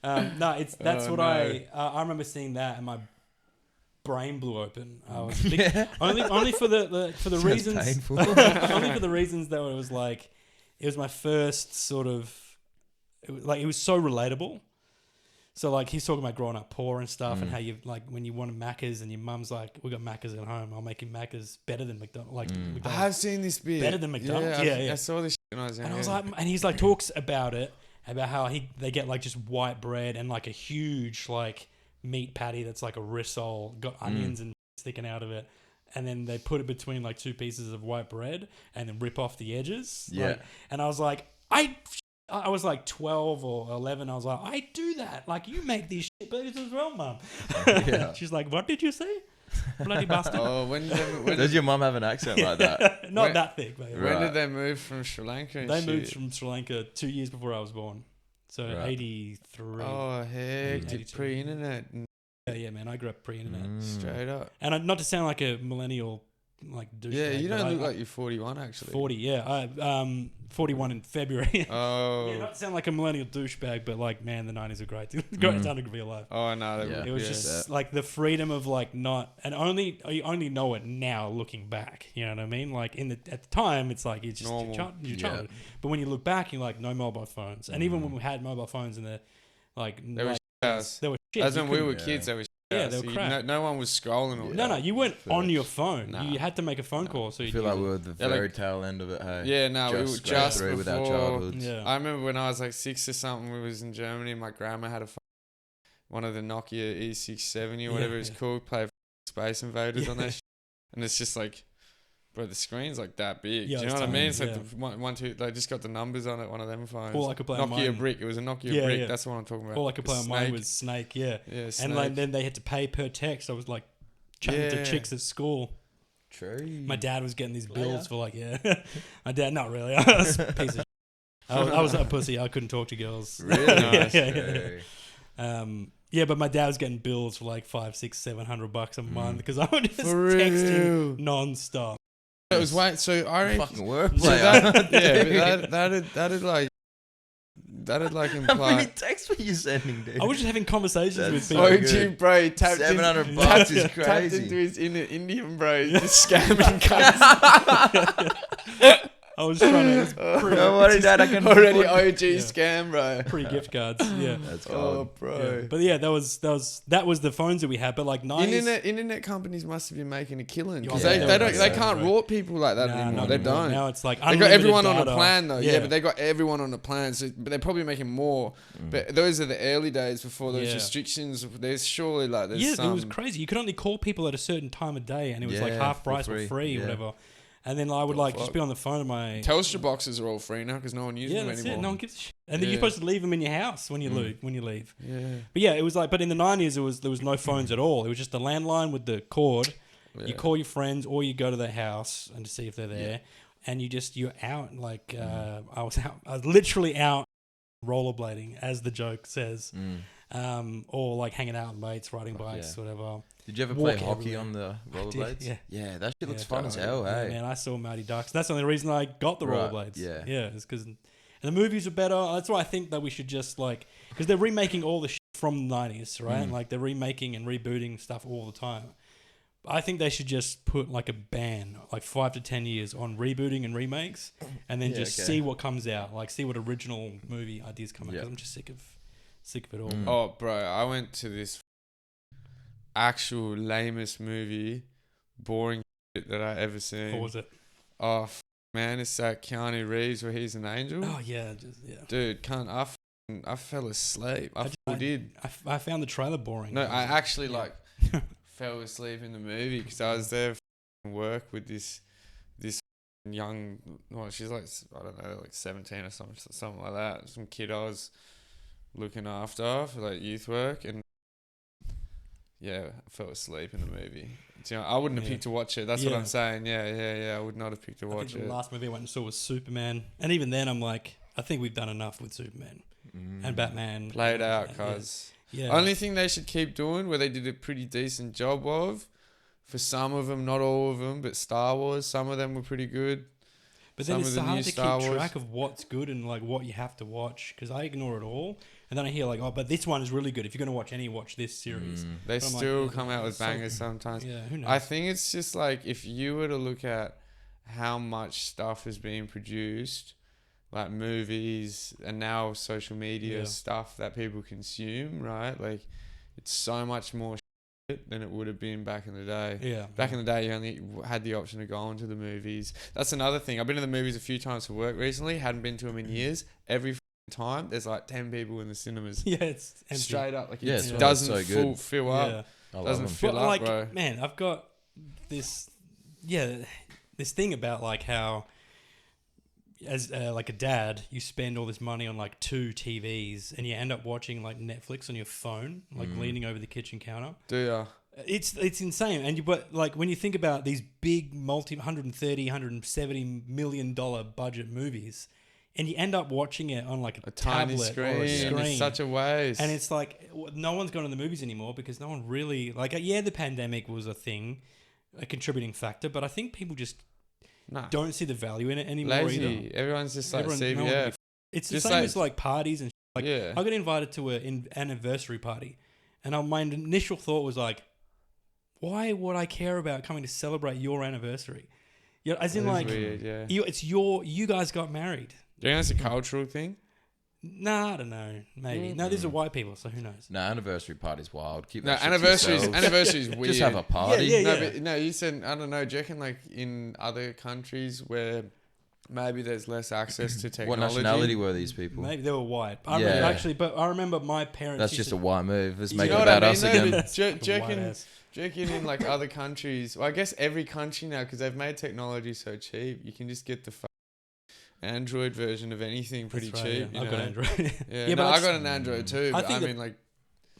That's what I remember seeing that, and my brain blew open. I was only for the reasons only for the reasons that it was like it was my first sort of it was so relatable. So like he's talking about growing up poor and stuff, and how you like when you want Macca's and your mum's like, we got Macca's at home, I'll make you Macca's better than McDonald's. Like McDonald's, I have seen this bit better than McDonald's. Yeah. I saw this shit when I was young. And I was like, and he's like talks about how they get like just white bread and like a huge like meat patty that's like a rissole, got onions and sticking out of it, and then they put it between like 2 pieces of white bread and then rip off the edges. Yeah. Like, and I was like, I was like 12 or 11. I was like, I do that. Like, you make these shit burgers as well, Mum. Yeah. She's like, what did you say? Bloody bastard. Oh, when does your mum have an accent like that? Not that thick, mate. When did they move from Sri Lanka? They moved from Sri Lanka 2 years before I was born. So 83. Oh, heck. Did pre-internet. Yeah, man. I grew up pre-internet. Straight up. And not to sound like a millennial like douchebag. Yeah, you don't look like you're 41 actually. 40, yeah. 41 in February. Oh. Yeah, not to sound like a millennial douchebag, but like, man, the 90s are great. Great time to be alive. Oh, no. It was just like the freedom of like not, and you only know it now looking back. You know what I mean? Like at the time, it's like, it's just your childhood. But when you look back, you're like, no mobile phones. And even when we had mobile phones in the, like, they were shit. As when we were kids, they were Yeah, they were crap. No one was scrolling. Or no, you weren't on your phone. Nah. You had to make a phone call. So I feel like we were at the very tail end of it. Hey, yeah, no, we were just through before, with our childhoods. Yeah. I remember when I was like 6 or something. We was in Germany. My grandma had one of the Nokia E670 or whatever it's called. Play Space Invaders on that, and it's just like, bro, the screen's like that big. Do you know what I mean? It's like the one, two. They just got the numbers on it. One of them phones. All I could play on Nokia mine. Brick. It was a Nokia Brick. That's what I'm talking about. All I could play on mine was Snake. Yeah. Yeah. Snake. And like then they had to pay per text. I was like chatting to chicks at school. True. My dad was getting these bills for like my dad, not really. I was a piece of. I was a pussy. I couldn't talk to girls. Really? Yeah, but my dad was getting bills for like $500, $600, $700 a month because I was just texting non-stop. It was so I fucking work. That'd like imply. How many texts were you sending, dude? I was just having conversations with people. Oh, gee, bro, tapped $700 is crazy. Tapped into his Indian bro, just scamming cunts. I was trying to. It was Don't worry, Dad. I can Already afford- OG scam, bro. pre-gift cards. Yeah. That's Oh, cold. bro. Yeah. But yeah, that was the phones that we had. But like 90s. Internet companies must have been making a killing because Yeah, they can't rort people like that Nah, anymore. not They anymore. don't. Now it's like They got unlimited everyone on a data. plan though. Yeah, but they got everyone on a plan. So, but they're probably making more. But those are the early days before those Yeah. restrictions. There's surely like there's Yeah, some. it was crazy. You could only call people at a certain time of day, and it was like half for price or free. free, Yeah. whatever. And then I would like just be on the phone to my. Telstra boxes are all free now because no one uses Yeah, them that's anymore. it. No one gives a shit. And then Yeah. you're supposed to leave them in your house when you leave. Yeah. But yeah, it was like. But in the 90s, there was no phones at all. It was just the landline with the cord. Yeah. You call your friends, or you go to their house and to see if they're there. And you're out. Like I was literally out rollerblading, as the joke says. Or like hanging out with mates, riding bikes, whatever. Did you ever play Walk hockey everywhere. on the rollerblades? Yeah. Yeah, that shit looks Yeah. fun as hell, Yeah, hey? man, I saw Mighty Ducks. That's the only reason I got the Right, rollerblades. yeah. Yeah, it's because the movies are better. That's why I think that we should just like, because they're remaking all the shit from the 90s, right? Like they're remaking and rebooting stuff all the time. I think they should just put like a ban, like 5 to 10 years on rebooting and remakes, and then just see what comes out, like see what original movie ideas come out. Because I'm just sick of it all. Oh, bro, I went to this actual lamest movie, boring shit that I ever seen. What was it? Oh, man, it's that Keanu Reeves where he's an angel. Oh yeah, Dude, I fell asleep. I did. I found the trailer boring. No, I actually fell asleep in the movie because I was there for work with this young. Well, she's like I don't know, like 17 or something like that. Some kid I was looking after for like youth work, and I fell asleep in the movie. You know, I wouldn't have picked to watch it. That's what I'm saying. Yeah. I would not have picked to watch it. The last movie I went and saw was Superman, and even then I'm like, I think we've done enough with Superman and Batman. Played out, cuz. Yeah. Only thing they should keep doing, where they did a pretty decent job of, for some of them, not all of them, but Star Wars, some of them were pretty good. But then Some it's of the hard new to Star keep Wars. track of what's good and like what you have to watch, because I ignore it all, and then I hear like, oh, but this one is really good. If you're going to watch any, watch this series. They But I'm like, still yeah, come out with so bangers good. sometimes. Yeah, who knows? I think it's just like if you were to look at how much stuff is being produced, like movies and now social media stuff that people consume, right? Like it's so much more shit than it would have been back in the day. Yeah. Back in the day, you only had the option to go into the movies. That's another thing. I've been to the movies a few times for work recently. Hadn't been to them in years. Every time there's like 10 people in the cinemas. Yeah, it's empty. Straight up. Like Yeah, it it's doesn't so good. fill up. Yeah. I love Doesn't them. fill But up, like, bro. man, I've got this thing about like how, as like a dad, you spend all this money on like 2 TVs, and you end up watching like Netflix on your phone, like leaning over the kitchen counter. Do ya? It's insane, and but like when you think about these big $170 million budget movies, and you end up watching it on like a Tiny tablet screen. or a screen. It's such a waste. And it's like no one's gone to the movies anymore because no one really like. Yeah, the pandemic was a thing, a contributing factor, but I think people just don't see the value in it anymore lazy. either. Everyone's just like No one CBF. would be- it's the Just same like- as like parties and like. Yeah. I got invited to an anniversary party, and my initial thought was like, why would I care about coming to celebrate your anniversary? You know, as in That is like, weird, yeah. you guys got married. Do you think that's a cultural thing? Nah, I don't know. Maybe. No, these are white people, so who knows? No, anniversary party's wild. Keep No, that shit to anniversaries yourselves. weird. Just have a party. Yeah. No, but no, you said, I don't know, do you reckon like in other countries where maybe there's less access to What technology? nationality were these people? Maybe they were white. I Yeah. remember, actually, but I remember my parents. That's used just to- a white move. Let's You make know it what I about mean, us though? again. But do you White reckon ass. in like other countries, well, I guess every country now, because they've made technology so cheap, you can just get the Android version of anything pretty That's right, cheap. yeah. You I've know? got Android. Yeah, Yeah, no, but I that's- got an Android too. But I, think mean, like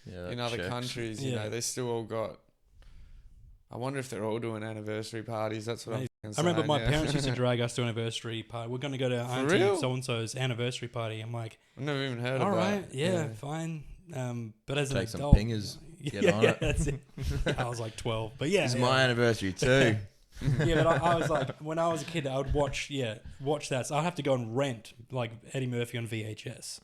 Yeah, in that other checks. countries, you Yeah. know, they still all got. I wonder if they're all doing anniversary parties. That's what Maybe. I'm I saying. remember my yeah. parents used to drag us to anniversary party. We're going to go to Auntie real? so-and-so's anniversary party. I'm like, I've never even heard all of right, that. yeah, fine. But as Take an some adult, pingers, get yeah, on yeah, it. that's it. I was like 12, but yeah, It's yeah. my anniversary too. Yeah, but I was like, when I was a kid, I would watch that. So I'd have to go and rent like Eddie Murphy on VHS.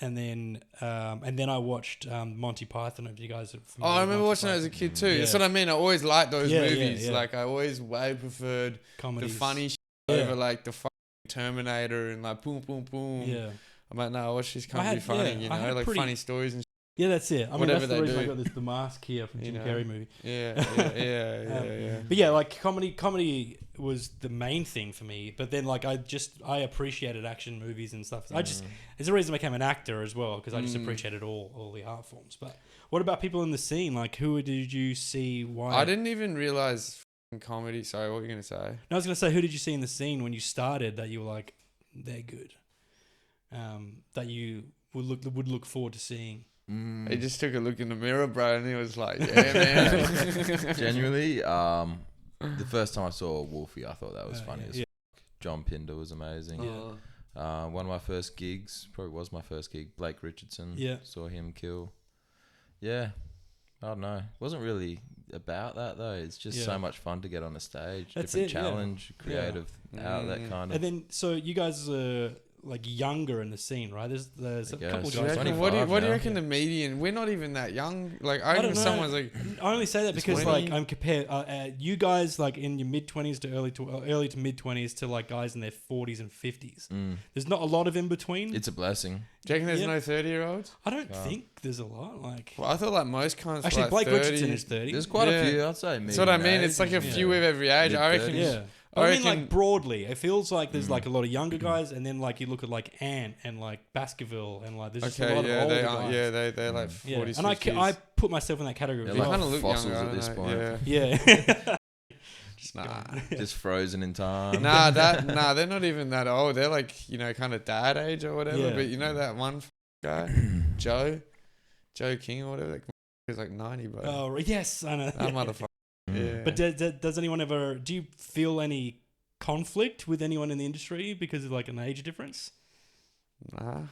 and then I watched Monty Python. If you guys are Oh, familiar I with remember Monty watching that as a Python. kid too. Yeah. That's what I mean. I always liked those Yeah, movies. yeah. Like I always way preferred Comedies. the funny shit Yeah. over like the fucking Terminator and like boom, boom, boom. Yeah. I'm like, no, watch this I can't be had- funny, yeah, you I know, had like pretty- funny stories and Yeah, that's it. I mean, Whatever that's the they reason I do. got this The Mask here from Jim You know. Carrey movie. yeah. But yeah, like comedy was the main thing for me. But then like I appreciated action movies and stuff. It's the reason I became an actor as well, because I just appreciated all the art forms. But what about people in the scene? Like, who did you see? Why? I didn't even realize comedy. Sorry, what were you gonna say? No, I was gonna say, who did you see in the scene when you started that you were like, they're good, that you would look forward to seeing? He just took a look in the mirror, bro, and he was like, yeah, man. Genuinely, the first time I saw Wolfie, I thought that was funny as yeah. fuck. John Pinder was amazing. Yeah. One of my first gigs, probably was my first gig, Blake Richardson. Yeah. Saw him kill. Yeah. I don't know. It wasn't really about that though. It's just so much fun to get on a stage. That's different it, yeah. challenge, creative outlet kind of. And then, so you guys are like younger in the scene, right? There's a couple of guess. guys. 25 what do you now. reckon the median? We're not even that young. Like I don't reckon know. someone's like, I only say that because 20. like I'm compared. You guys like in your mid-20s to early to mid-20s to like guys in their 40s and 50s. There's not a lot of in between. It's a blessing. do you reckon there's Yeah. no 30-year-olds? I don't think there's a lot. Like Well, I thought like most cons. actually, like Blake 30. Richardson is 30. There's quite Yeah. a few, I'd say. That's what I mean. median It's like a age, few of every age. I reckon. Mid-30s. Yeah. I I mean, reckon- like broadly, it feels like there's like a lot of younger guys, and then like you look at like Ant and like Baskerville, and like there's just a Okay, lot yeah, of older they are. guys. Yeah, they're like Yeah. 40s, And 50s. I put myself in that category. They're as They well. kind like of look fossils younger at this I don't point. know, Yeah. Yeah. Nah. Just frozen in time. Nah, they're not even that old. They're like, kind of dad age or whatever. Yeah. But you know that one guy, Joe King or whatever, he's like 90, bro. Oh yes, I know. That motherfucker. Yeah. But does anyone ever? Do you feel any conflict with anyone in the industry because of like an age difference? Nah.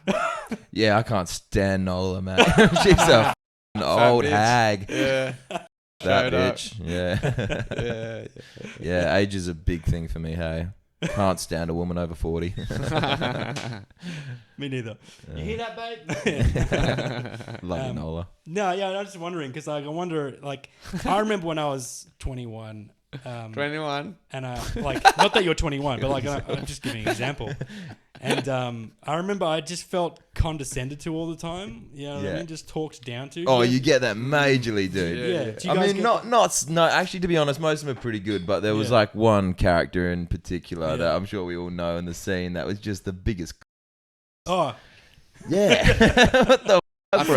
Yeah, I can't stand Nola, man. She's a f***ing old bitch. hag. Yeah. That Straight up. bitch. Yeah. Yeah. Yeah, age is a big thing for me, hey. Can't stand a woman over 40. Me neither. You hear that, babe? Love you, Nola. No, yeah, I was just wondering because like, I wonder, like, I remember when I was 21. 21. And like, not that you're 21, but like, I'm just giving an example. And I remember I just felt condescended to all the time. You know what I Yeah. mean? Just talked down to. Oh, you get that majorly, dude. Yeah. Do you I guys mean, get no. Actually, to be honest, most of them are pretty good. But there was Yeah. like one character in particular Yeah. that I'm sure we all know in the scene that was just the biggest. Oh, Yeah. What the I fuck, feel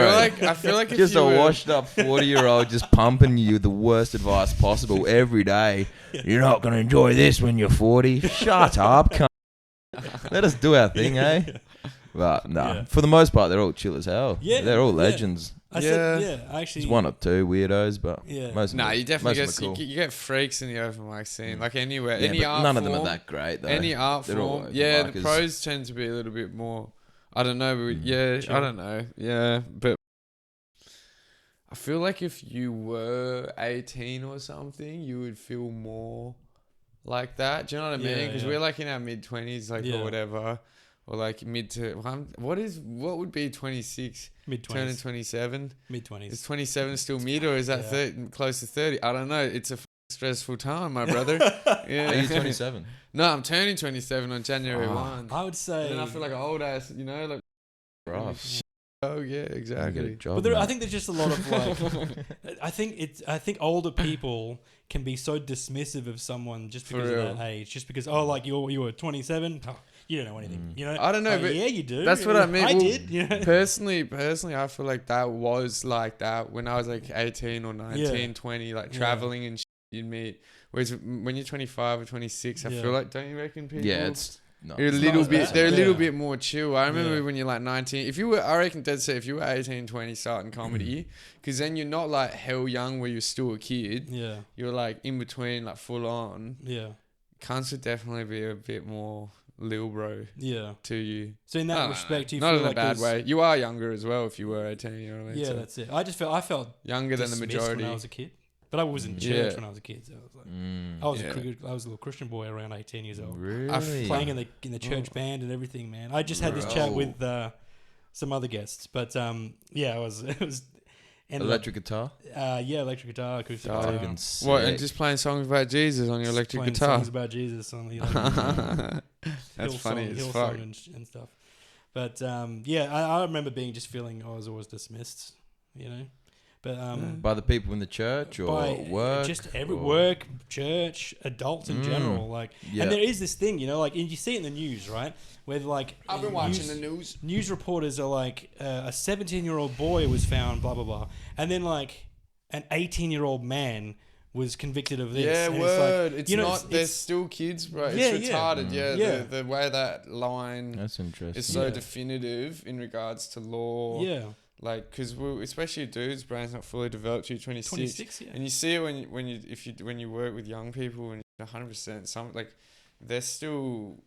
bro? like if Just you a were, washed up 40-year-old just pumping you the worst advice possible every day. You're not going to enjoy this when you're 40. Shut up, cunt. Let us do our thing, eh? But nah, Yeah. for the most part, they're all chill as hell. Yeah, They're all yeah. legends. I said, yeah, actually. There's one or two weirdos, but Yeah. most of Nah, them, you definitely most of them are cool. you get freaks in the open mic scene, like anywhere, Yeah, any but art none form, of them are that great, though. any art They're all form. open Yeah, the micers. pros tend to be a little bit more. I don't know, but Chill. I don't know. Yeah, but I feel like if you were 18 or something, you would feel more like that. Do you know what I mean? Yeah, Because yeah. we're like in our mid-20s, like Yeah. or whatever, or like mid to what would be 26 turning mid-20s. 27? Mid-20s. Is 27 still mid or is that Yeah. 30, close to 30? I don't know. It's a stressful time, my brother. Yeah. Are you 27? No, I'm turning 27 on January 1. I would say. And then I feel like an old ass, like, Rough. oh yeah, You get a exactly. job, But there, I mate. think there's just a lot of like. I think older people can be so dismissive of someone just For because of real. that age, just because like you were 27, oh, you don't know anything, you know. I don't know, Oh, but yeah, you do. that's what I mean. I Well, did, you know. Personally, I feel like that was like that when I was like 18 or 19, Yeah. 20, like Yeah. traveling and you'd meet. Whereas when you're 25 or 26, I Yeah. feel like, don't you reckon people? Yeah, it's no. They're a It's little not as bit. bad. They're a little Yeah. bit more chill. I remember Yeah. when you're like 19. If you were, I reckon, dead set. If you were 18, 20, starting comedy, because then you're not like hell young where you're still a kid. Yeah, You're like in between, like full on. yeah, Cunts would definitely be a bit more lil bro yeah. to you. So in I that don't respect, know. do you Not feel in like a bad there's- way. You are younger as well if you were 18. You know what I mean? Yeah, So that's it. I felt younger than the dismissed majority. when I was a kid, but I was in church Yeah. when I was a kid. So I was like, Mm. I was Yeah. I was a little Christian boy around 18 years old. Really? I Playing in the church band and everything, man. I just had this chat Bro. with some other guests. But yeah, it was Electric guitar. Electric guitar, acoustic guitar. Fucking sick. What, and just playing songs about Jesus on your Just electric playing guitar? songs about Jesus on the That's funny as fuck. and stuff. But yeah, I remember feeling I was always dismissed, you know. But By the people in the church or by work? just every or- work, church, adults in general, like. Yeah. And there is this thing, you know, like, and you see it in the news, right? Where like I've been watching the news. News reporters are like, a 17-year-old boy was found, blah blah blah, and then like an 18-year-old man was convicted of this. Yeah, and word. It's, like, It's you know, not. They're still kids, bro. It's Yeah, retarded. yeah. Yeah. The way that line That's interesting. is so Yeah. definitive in regards to law. yeah, Like, because especially dudes' brain's not fully developed till 26. 26, yeah. And you see it when you work with young people, and 100%, some like they're still,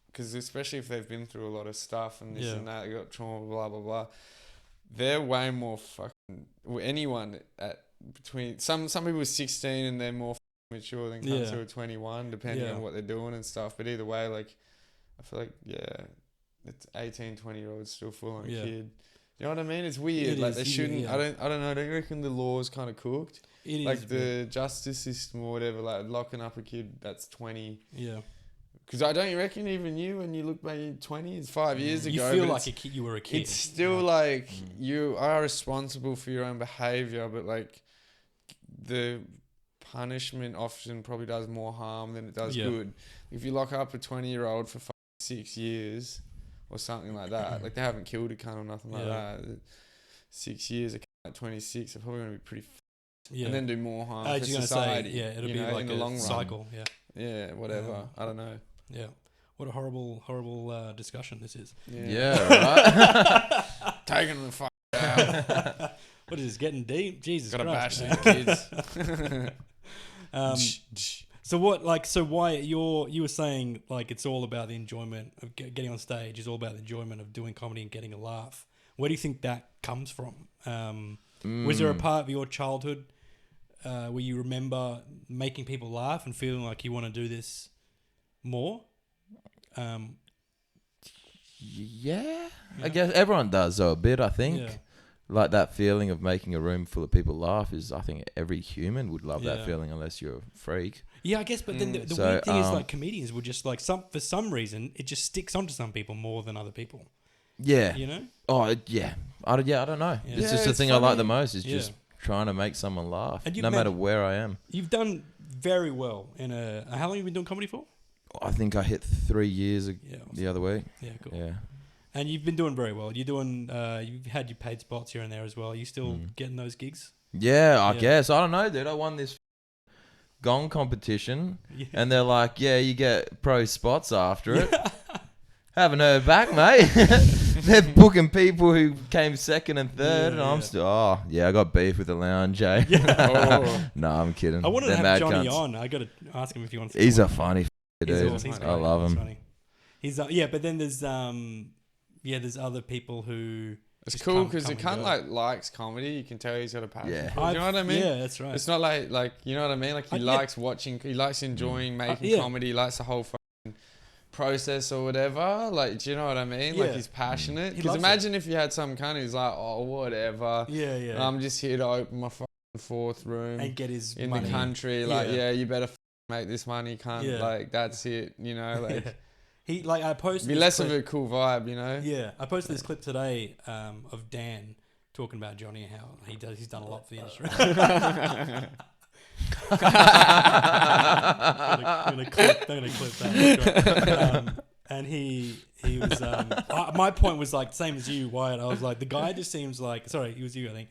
because especially if they've been through a lot of stuff and this Yeah. and that, they got trauma, blah blah blah. They're way more fucking, anyone at between some people are 16 and they're more mature than cunts Yeah. who are 21, depending Yeah. on what they're doing and stuff. But either way, like, I feel like it's 18, 20-year-olds still full on Yeah. kid. You know what I mean? It's weird. It Like is, they yeah, shouldn't. yeah. I don't know. Don't you reckon the law's kind of cooked? It is Like the justice system or whatever, like locking up a kid that's 20. yeah. Because I don't reckon even you, when you look back at 20, it's 5 years ago. You feel but like a kid. You were a kid. it's still you know? like you are responsible for your own behavior, but like the punishment often probably does more harm than it does Yeah. good. If you lock up a 20-year-old for 6 years or something like that, like they haven't killed a cunt or nothing like Yeah. that. 6 years, a cunt at 26, they're probably going to be pretty Yeah. and then do more harm I for was gonna society. say, yeah, it'll you be know, like in the a long run. cycle. Yeah, Yeah, whatever. I don't know. yeah. What a horrible discussion this is. Yeah, right. Taking the fuck out. What is this, getting deep? Jesus Gotta Christ. bash man. these kids. So why you were saying like it's all about the enjoyment of getting on stage. Is all about the enjoyment of doing comedy and getting a laugh. Where do you think that comes from? Was there a part of your childhood where you remember making people laugh and feeling like you want to do this more? Yeah. I guess everyone does though a bit. I think Yeah. like that feeling of making a room full of people laugh is. I think every human would love Yeah. that feeling unless you're a freak. Yeah, I guess, but then the So, weird thing is like comedians would just like for some reason it just sticks onto some people more than other people. Yeah. You know? Oh yeah. I don't know. Yeah. It's Yeah, just the it's thing I like funny. the most is Yeah. just trying to make someone laugh, And you've no matter made- where I am. You've done very well in how long have you been doing comedy for? I think I hit 3 years Yeah, the other week. yeah, cool. Yeah. And you've been doing very well. You're doing you've had your paid spots here and there as well. Are you still getting those gigs? Yeah, I Yeah. guess. I don't know, dude. I won this gong competition, Yeah. and they're like, "Yeah, you get pro spots after it." Haven't heard back, mate. They're booking people who came second and third, and I'm yeah. still. Oh, yeah, I got beef with the lounge, eh? Oh. No, I'm kidding. I wanted They're to mad have Johnny cunts. on. I got to ask him if he wants to. He's come a on. funny He's dude. awesome. He's I great. love He's him. funny. He's but then there's there's other people who. It's just cool come because it and kind go. of likes comedy. You can tell he's got a passion. Yeah. For it. You know what I mean? Yeah, that's right. It's not like you know what I mean. Like he Yeah. likes watching. He likes enjoying making yeah. comedy. He likes the whole fucking process or whatever. Like, do you know what I mean? Like Yeah. he's passionate. He Because loves imagine if you had some kind who's like, oh whatever. Yeah, yeah. I'm just here to open my fucking fourth room and get his in money. the country. Like, Yeah. yeah, you better make this money, cunt. Yeah. Like that's it. You know, like Yeah. He like I posted be this less clip, of a cool vibe. You know. Yeah, I posted this clip today of Dan talking about Johnny and how he's done a lot for the industry. I'm gonna clip that. And he was my point was like same as you, Wyatt. I was like the guy just seems like it was you I think.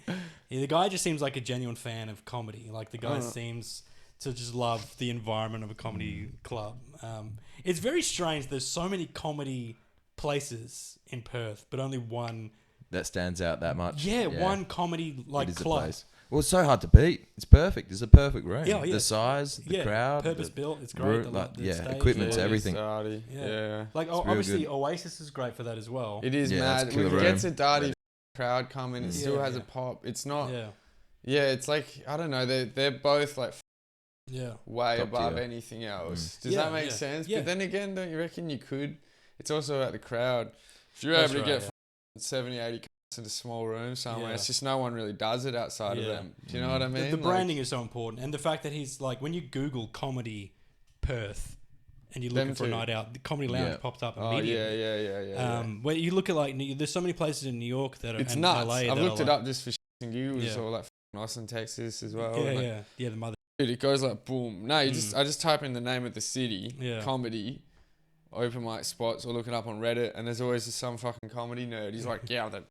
Yeah, the guy just seems like a genuine fan of comedy. Like the guy seems to just love the environment of a comedy club. It's very strange. There's so many comedy places in Perth, but only one. That stands out that much. Yeah, one comedy It like is a club. place. Well, it's so hard to beat. It's perfect. It's a perfect room. Yeah, yeah. The size, the crowd, purpose the built. It's great. Stage, equipment's Yeah, everything. Darty. Yeah. Yeah. Like real obviously, good. Oasis is great for that as well. It is Yeah, mad. it's When killer it gets a room. Darty crowd coming, it still Yeah, has yeah. a pop. It's not. Yeah, Yeah, it's like I don't know. They're both like yeah. way Top above tier. anything else. Does Yeah, that make yeah. sense? Yeah. But then again, don't you reckon you could? It's also about the crowd. If you're That's able to right, get 70, 80 in a small room somewhere. Yeah. It's just no one really does it outside of Yeah. them. Do you know what I mean? The branding is so important, and the fact that he's like, when you Google comedy Perth and you're looking for a night out, the Comedy Lounge popped up immediately. Yeah. Where you look at like, there's so many places in New York that are, It's and nuts. LA I've that looked are it like, up just for shitting you. It was all like Austin, Texas as well. The mother. Dude, it goes like boom. No, I just type in the name of the city, comedy, open mic spots, or look it up on Reddit, and there's always some fucking comedy nerd. He's like, yeah, that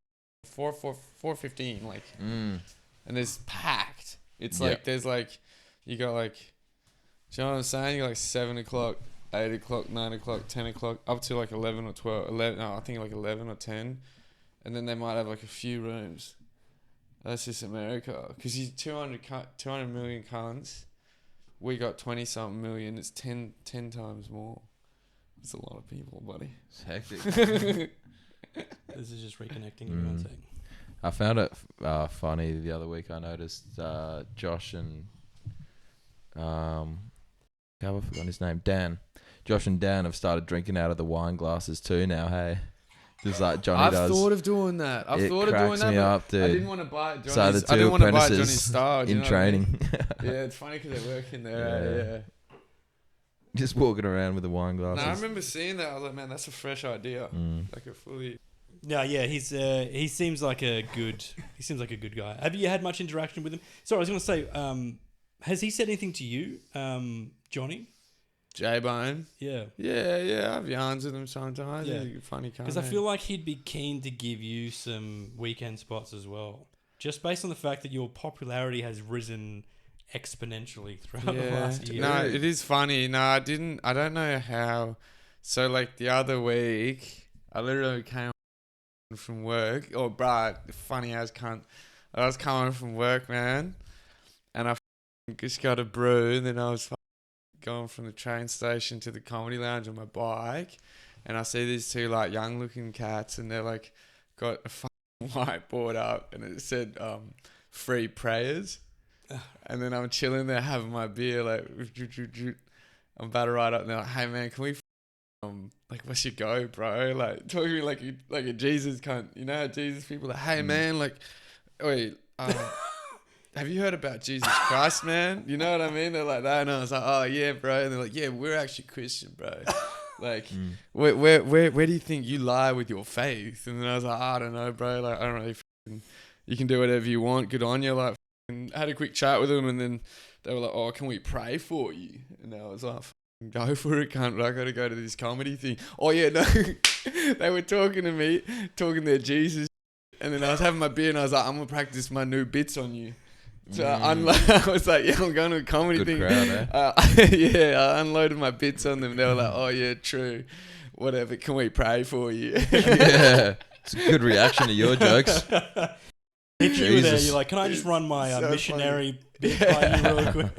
4:15, like, and it's packed. It's like there's like, you got like, do you know what I'm saying? You got like 7 o'clock, 8 o'clock, 9 o'clock, 10 o'clock, up to like 11 or 12. 11, no, I think like 11 or 10, and then they might have like a few rooms. That's just America, because you 200 million cunts. We got 20 something million. It's 10 times more. It's a lot of people, buddy. It's hectic. This is just reconnecting in one second. I found it funny the other week. I noticed Josh and I've forgotten his name. Dan. Josh and Dan have started drinking out of the wine glasses too now. Hey, just like Johnny does. I've thought of doing that. It cracks me up, dude. I didn't want to buy it. So the I didn't two want to buy apprentices Johnny's style. in training. Yeah, it's funny because they work in there. Yeah. Just walking around with the wine glasses. No, I remember seeing that. I was like, man, that's a fresh idea. Like a fully. Yeah, he seems like a good guy. Have you had much interaction with him? Sorry, I was going to say, has he said anything to you, Johnny? J-Bone. Yeah. Yeah. I have yarns with him sometimes. Yeah. He's a funny cunt. Because I feel like he'd be keen to give you some weekend spots as well, just based on the fact that your popularity has risen exponentially throughout the last year. No, it is funny. No, I don't know how. So like the other week, I literally came from work. Oh, bruh, funny as cunt. I was coming from work, man, and I just got a brew, and then I was going from the train station to the Comedy Lounge on my bike, and I see these two like young looking cats, and they're like got a fucking whiteboard up, and it said free prayers. And then I'm chilling there having my beer, like I'm about to ride up and they're like, hey man, can we like what's your go, bro? Like talking to me like a Jesus cunt. You know how Jesus people are like, hey man, like wait, have you heard about Jesus Christ, man? You know what I mean? They're like that, and I was like, oh yeah, bro. And they're like, yeah, we're actually Christian, bro. Like, where do you think you lie with your faith? And then I was like, I don't know, bro. Like, I don't really. You can do whatever you want. Good on you. Like, and had a quick chat with them, and then they were like, oh, can we pray for you? And I was like, go for it, cunt. I got to go to this comedy thing. Oh yeah, no. They were talking to me, talking their Jesus, and then I was having my beer, and I was like, I'm gonna practice my new bits on you. So I was like, yeah, I'm going to a comedy thing. Crowd, eh? Yeah, I unloaded my bits on them. They were like, oh yeah, true. Whatever, can we pray for you? Yeah, it's a good reaction to your jokes. Hit you there, you're like, can I just run my missionary bit by you real quick?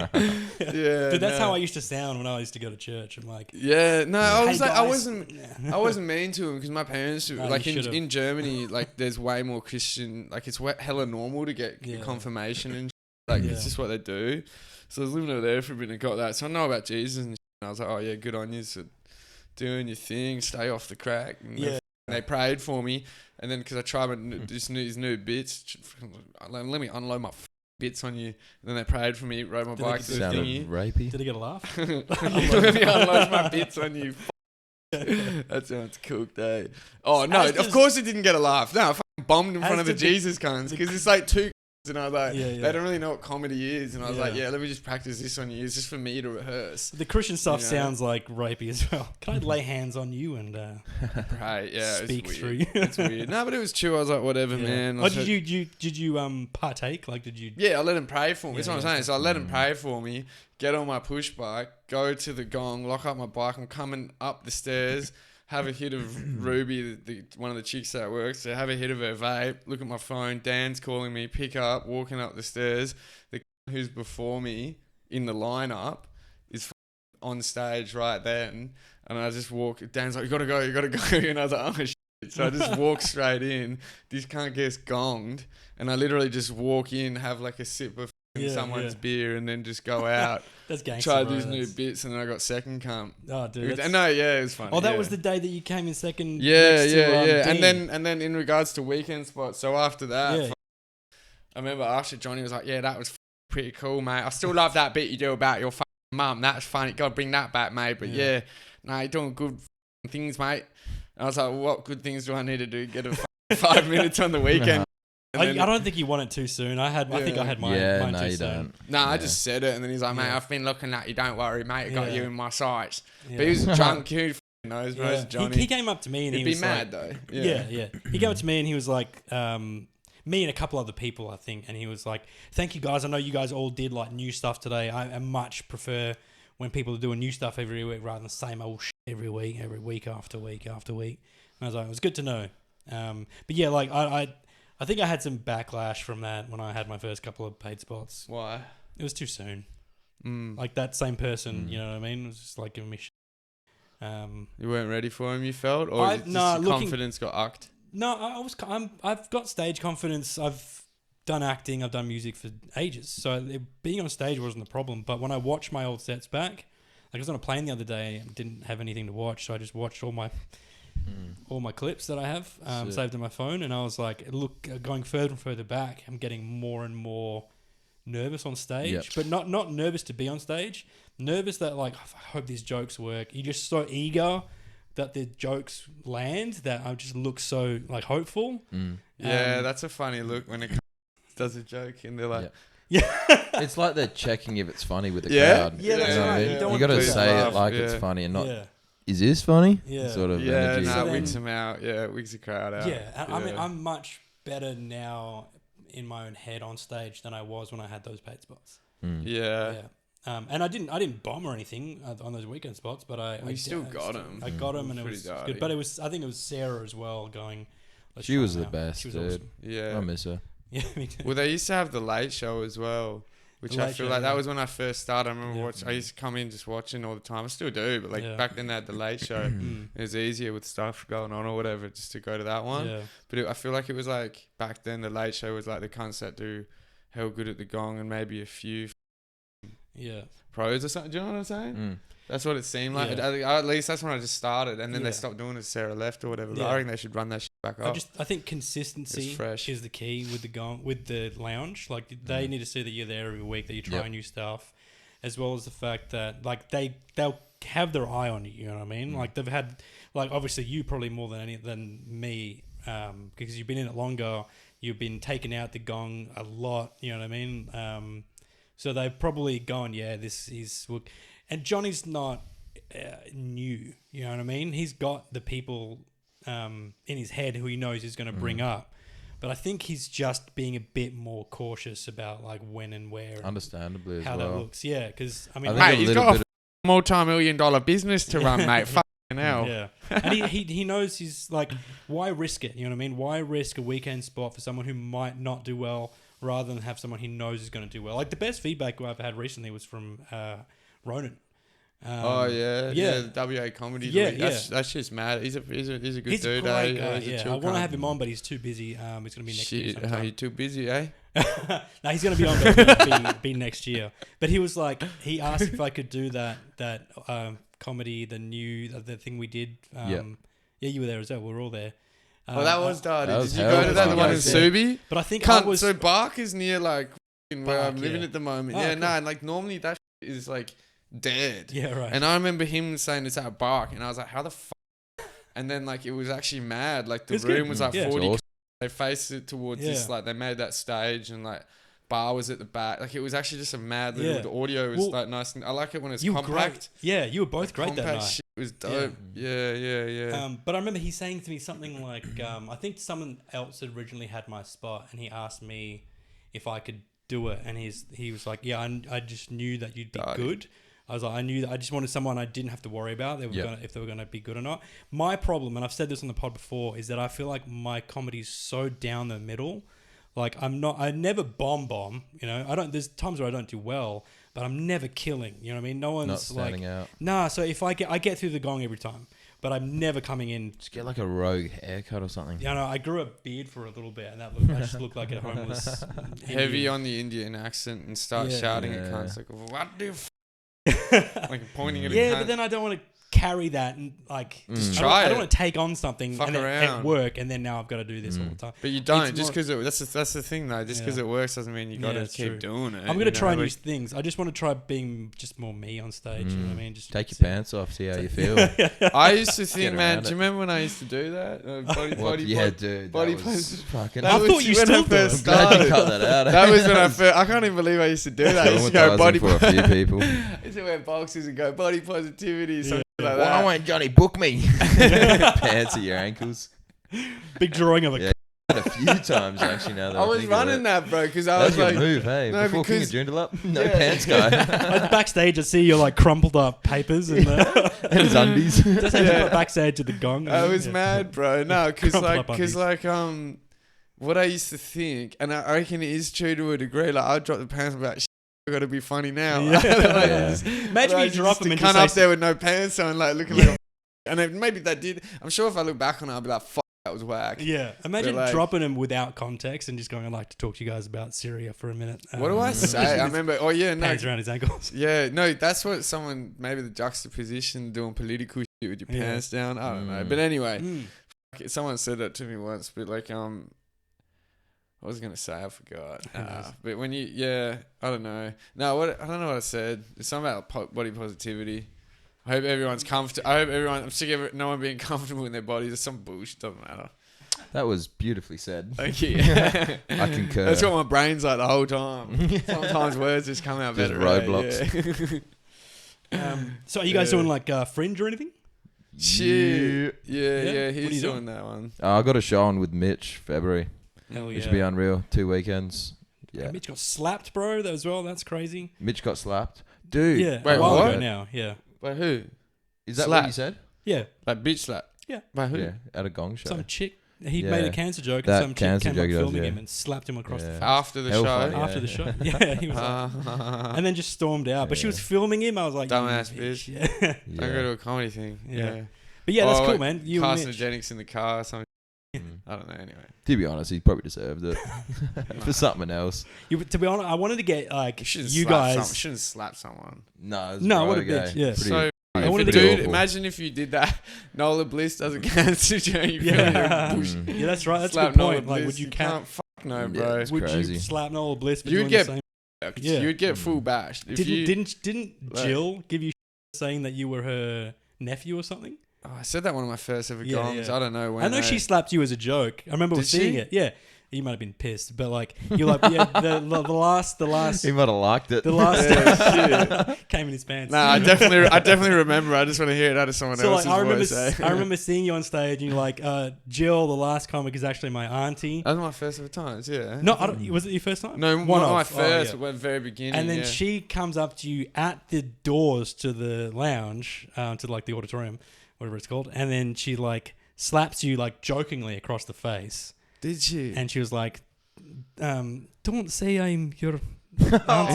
Yeah, dude, that's how I used to sound when I used to go to church. I'm like, yeah, no, I was hey like, guys. I wasn't mean to him because my parents, like you in Germany, like there's way more Christian, like it's hella normal to get confirmation and like it's just what they do. So I was living over there for a bit and got that. So I know about Jesus and I was like, oh yeah, good on you for doing your thing, stay off the crack. And they prayed for me, and then because I tried these new bits, let me unload my bits on you. And then they prayed for me, rode my bike to the thingy. Rapey. Did he get a laugh? Let me unload my bits on you. That sounds cooked, eh? Oh no, of course it didn't get a laugh. No, I fucking bombed in front of the Jesus cunts because it's like two. And I was like, they don't really know what comedy is. And I was like, let me just practice this on you. It's just for me to rehearse. The Christian stuff sounds like rapey as well. Can I lay hands on you and speak through you? It's weird. No, but it was chill. I was like, whatever, man. Oh, did you partake? Like, did you? Yeah, I let him pray for me. That's what I'm saying. So I let him pray for me, get on my push bike, go to the gong, lock up my bike. I'm coming up the stairs. Have a hit of Ruby, one of the chicks that works. So have a hit of her vape. Look at my phone. Dan's calling me. Pick up. Walking up the stairs. The who's before me in the lineup is on stage right then. And I just walk. Dan's like, you gotta go. And I was like, oh shit. So I just walk straight in. This cunt gets gonged, and I literally just walk in, have like a sip of someone's beer and then just go out. That's gangster. Try bro. these new bits, and then I got second come. Oh, dude. It was funny. Oh, that was the day that you came in second. Yeah, next to, And then in regards to weekend spots, so after that, Yeah. I remember after Johnny was like, "Yeah, that was pretty cool, mate. I still love that bit you do about your mum. That's funny. Gotta bring that back, mate. But yeah, you're doing good things, mate." And I was like, "What good things do I need to do? Get a 5 minutes on the weekend." I don't think you won it too soon. I think I had mine too soon. I just said it, and then he's like, "Mate, I've been looking at you. Don't worry, mate. I got you in my sights." Yeah. But he was drunk. Who knows, bro? Johnny. He came up to me and He'd he was be mad like, though. Yeah. He came up to me and he was like, me and a couple other people, I think, and he was like, "Thank you guys. I know you guys all did like new stuff today. I much prefer when people are doing new stuff every week rather than the same old shit every week after week after week." And I was like, "It was good to know." But yeah, like I think I had some backlash from that when I had my first couple of paid spots. Why? It was too soon. Like that same person, you know what I mean? Was just like giving me shit. You weren't ready for him, you felt, or your confidence got ucked? No, I've got stage confidence. I've done acting. I've done music for ages. So being on stage wasn't the problem. But when I watched my old sets back, like I was on a plane the other day and didn't have anything to watch, so I just watched all my clips that I have saved on my phone, and I was like, look, going further and further back, I'm getting more and more nervous on stage, but not nervous to be on stage. Nervous that like, I hope these jokes work. You're just so eager that the jokes land that I just look so like hopeful. Yeah, that's a funny look when it does a joke and they're like, It's like they're checking if it's funny with the crowd. Yeah, that's right. You got to say it like it's funny and not. Is this funny? Yeah. Sort of yeah, energy. no, wigs them out. Yeah, wigs the crowd out. Yeah, I mean, I'm much better now in my own head on stage than I was when I had those paid spots. Yeah. And I didn't bomb or anything on those weekend spots, but I still got them. I got them, and it was good. But I think it was Sarah as well going. She was the best, dude. Awesome. Yeah, I miss her. Yeah, me too. Well, they used to have the late show as well, which I feel like that was when I first started. I remember I used to come in just watching all the time. I still do, but like back then they had the late show. It was easier with stuff going on or whatever just to go to that one. Yeah. But I feel like it was like back then the late show was like the cunts that do hell good at the gong and maybe a few pros or something. Do you know what I'm saying? That's what it seemed like. At least that's when I just started, and then they stopped doing it. Sarah left or whatever. But I reckon they should run that shit back up. I think consistency is the key with the lounge. Like they need to see that you're there every week, that you're trying new stuff, as well as the fact that like they'll have their eye on you. You know what I mean? Like they've had, like obviously you probably more than me, because you've been in it longer. You've been taking out the gong a lot. You know what I mean? So they've probably gone, this is. And Johnny's not new, you know what I mean? He's got the people in his head who he knows he's going to bring up. But I think he's just being a bit more cautious about like when and where. Understandably as how well. that looks. Yeah, because I mean... Mate, he's got a multi-million-dollar business to run, mate. Fucking hell. Yeah. And he knows he's like, why risk it? You know what I mean? Why risk a weekend spot for someone who might not do well rather than have someone he knows is going to do well? Like the best feedback I've had recently was from... Ronan. The WA comedy. That's just mad. He's a good dude. He's a great guy. I want to have him on, but he's too busy. He's going to be next year. You're too busy, eh? No, he's going to be on, but it's gonna be next year. But he was like, he asked if I could do that comedy, the thing we did. Yeah, you were there as well. We were all there. That was dirty. Did you go to that? The one in Subi? But I think so Bark is near like where I'm living at the moment. Cool. And like normally that is like dead. Yeah, right. And I remember him saying it's at Bark, and I was like, how the fuck? And then like it was actually mad. Like the room was like 40. Awesome. They faced it towards this, like they made that stage, and like bar was at the back. Like it was actually just a mad little. The audio was like nice, and I like it when it's compact. Great. Yeah, you were both great that night. Shit was dope. Yeah. But I remember he saying to me something like, I think someone else had originally had my spot, and he asked me if I could do it, and he was like, I just knew that you'd be good. I was like, I knew that I just wanted someone I didn't have to worry about if they were going to be good or not. My problem, and I've said this on the pod before, is that I feel like my comedy is so down the middle. Like I never bomb, you know, there's times where I don't do well, but I'm never killing. You know what I mean? No one's Not standing out. nah. So if I get through the gong every time, but I'm never coming in. Just get like a rogue haircut or something. Yeah, no, I grew a bead for a little bit, and I just looked like a homeless. Heavy Indian. on the Indian accent and start Yeah. shouting Yeah. at cunts like, what do you like pointing at a Yeah, cunt. but then I don't want to carry that and like Just Mm. try I don't it. want to take on something Fuck and then around. at work, and then now I've got to do this all the time. But you don't, It's just more- because that's the thing though. Just because Yeah. it works doesn't mean you got to Yeah, it's keep true. doing it. I'm gonna you try know, new like- things. I just want to try being just more me on stage. You know what I mean? Just Take your see- pants off, see how you feel. I used to think, Get man. around Do you it. remember when I used to do that? Yeah, dude. body That was poses. fucking. I thought you when still I do first it. I'm glad you started. cut that out. That was when I first. I can't even believe I used to do that. I used to go Traumatizing body. for a few people. I used to wear boxes and go body positivity, something like Why that. won't Johnny book me? Pants at your ankles. Big drawing of a. Yeah. A few times actually. Now that I was think of running it. that, bro, because I That's was your like, move, hey. no, Before King because- of Joondalup, no Yeah. pants guy. Backstage, I see your like crumpled up papers and And his undies. just have got backstage at the gong. I was Yeah. mad, bro. No, because Crumpled like, up undies. what I used to think, and I reckon it is true to a degree. Like, I'd drop the pants about. I got to be funny now. Yeah. Yeah. Imagine if you drop them and come just up say, there with no pants on, like looking like. And then maybe that did. I'm sure if I look back on it, I'll be like, "Fuck, that was whack." yeah. Imagine like- dropping them without context and just going, "I'd like to talk to you guys about Syria for a minute." What do I say? I remember. Oh yeah, no. Pants around his ankles. Yeah, no, that's what someone, maybe the juxtaposition, doing political shit with your Yeah. pants down. I don't know. Mm. But anyway, Mm. someone said that to me once, but like, I was going to say, I forgot. Who knows? But when I don't know. No, I don't know what I said. It's something about body positivity. I hope everyone's comfortable. I'm sick of no one being comfortable in their bodies. It's some bullshit. Doesn't matter. That was beautifully said. Thank you. I concur. That's what my brain's like the whole time. Sometimes words just come out Just better. roadblocks. Yeah. So are you guys Yeah. doing like Fringe or anything? Shit. Yeah, Yeah? yeah. What are He's you doing doing? that one. I got a show on with Mitch February. Hell Which should be unreal. 2 weekends. Yeah. Mitch got slapped, bro. That as well. That's crazy. Mitch got slapped. Dude. Yeah. Wait, a while what? ago now. Yeah. By who? Is that Slap. what you said? Yeah. Like bitch slap. Yeah. By who? Yeah. At a gong show. Some chick. He Yeah. made a cancer joke, That and some chick cancer came joke up he does, filming yeah. him and slapped him across the Yeah. face After the Hell show. funny. after Yeah. the show. Yeah, he was like, and then just stormed out. But she was Yeah. filming him. I was like, you Dumbass bitch. Yeah. Don't go to a comedy thing. Yeah. Yeah. But yeah, that's Or cool, man. You and Mitch. carcinogenics in the car or something. Mm. I don't know. Anyway. To be honest, he probably deserved it for something else. To be honest, I wanted to get like You shouldn't you slap guys. shouldn't slap someone. No, it's No, what a rogue, bitch, eh? yeah. Pretty, So I if wanted a to dude, awful. imagine if you did that. Nola Bliss does a cancer joke. You Yeah. push. Mm. Yeah, that's right. That's a Slap good Nola point. Like, Bliss, would you you count? can't? Fuck no, Yeah, bro. it's Would crazy. you slap Noel Bliss? For You'd doing get the same? Yeah. Mm. You'd get full bashed. If you, Didn't like- Jill give you saying that you were her nephew or something? Oh, I said that one of my first ever Yeah, gongs. yeah. I don't know when. I know she slapped you as a joke. I remember Did seeing she? it. Yeah, you might have been pissed, but like you're like, yeah, the last He might have liked it. the last Yeah, shit. came in his pants. Nah, I definitely remember. I just want to hear it out of someone So like, else's I voice. Eh? remember seeing you on stage, and you're like, Jill, the last comic is actually my auntie. That was my first ever times. Yeah. No, was it your first time? No, One not of. my Oh, first. yeah. At the very beginning. And then yeah. she comes up to you at the doors to the lounge, to like the auditorium, whatever it's called, and then she like slaps you like jokingly across the face, Did she? and she was like, "Don't say I'm your Oh,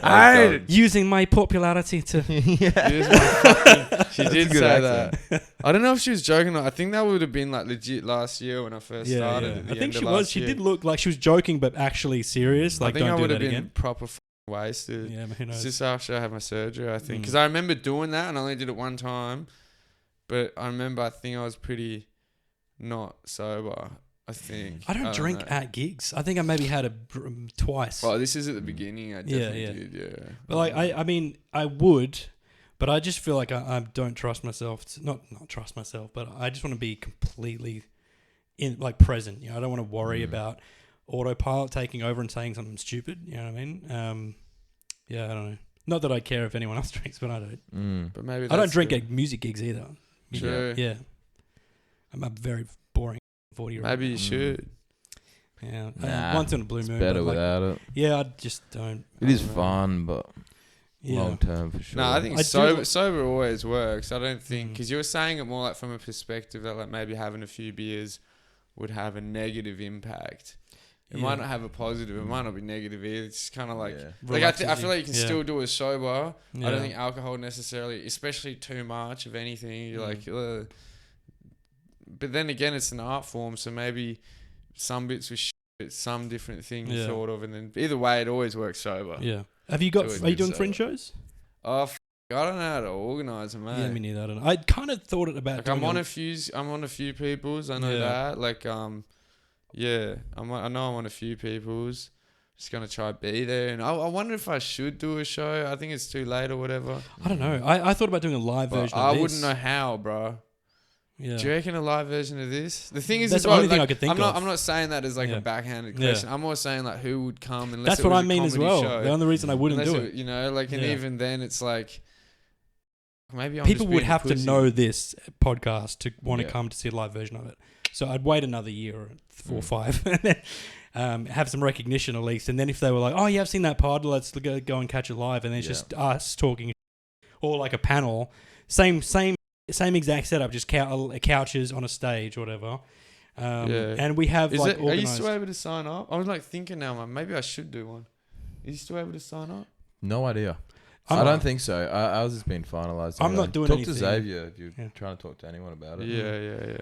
I using my popularity to." She did good say accent. that. I don't know if she was joking or not. I think that would have been like legit last year when I first started. At the I think end she of was. last She year. did look like she was joking, but actually serious. Like, I think I don't do would have that been again. proper wasted. Yeah, but who knows? It's just after I had my surgery, I think. Mm. Because I remember doing that and I only did it one time. But I remember I think I was pretty not sober, I think. I don't drink know. at gigs. I think I maybe had twice. Well, this is at the beginning. I definitely yeah. did, yeah. But like, I mean, I would, but I just feel like I don't trust myself. Not trust myself, but I just want to be completely present. You know, I don't want to worry about autopilot taking over and saying something stupid. You know what I mean? Yeah, I don't know. Not that I care if anyone else drinks, but I don't. But maybe I don't that's drink good. at music gigs either. True. Yeah. I'm a very boring 40-year-old. Maybe you should. Yeah. Nah, once in a blue moon. Better but, like, without it. yeah, I just don't. It is fun, but Yeah. long term for sure. No, I think I do- sober always works. I don't think Mm. because you were saying it more like from a perspective that like maybe having a few beers would have a negative impact. It might not have a positive. It might not be negative either. It's kind of like, I Relaxes feel like you can you. still do it sober. Yeah. I don't think alcohol necessarily, especially too much of anything. You're like, ugh. But then again, it's an art form, so maybe some bits with some different things sort of, and then either way, it always works sober. Yeah. Are you doing fringe shows? Oh, I don't know how to organise them, mate. Yeah, me neither. I don't know. I kind of thought it about. Like I'm on a few people's. I know that. Like yeah, I know I'm on a few people's. Just gonna try to be there, and I wonder if I should do a show. I think it's too late or whatever. I don't know. I thought about doing a live version. I of this. wouldn't know how, bro. Yeah. Do you reckon a live version of this? The thing is, That's the only thing I could think I'm of. I'm not saying that as like a backhanded question. I'm more saying like who would come unless That's what I mean as well. The only reason I wouldn't do it. You know, like, and even then it's like maybe I'm people just would being a have to pussy. know this podcast to want to come to see a live version of it. So I'd wait another year or 4 or 5 and then have some recognition at least. And then if they were like, oh, yeah, I've seen that pod, let's go and catch it live. And then it's just us talking or like a panel. Same exact setup, just couches on a stage or whatever. And we have are you still able to sign up? I was like thinking now, man, maybe I should do one. Are you still able to sign up? No idea. I don't think so. Ours has been finalised. I'm not doing talk anything. Talk to Xavier if you're trying to talk to anyone about it. Yeah.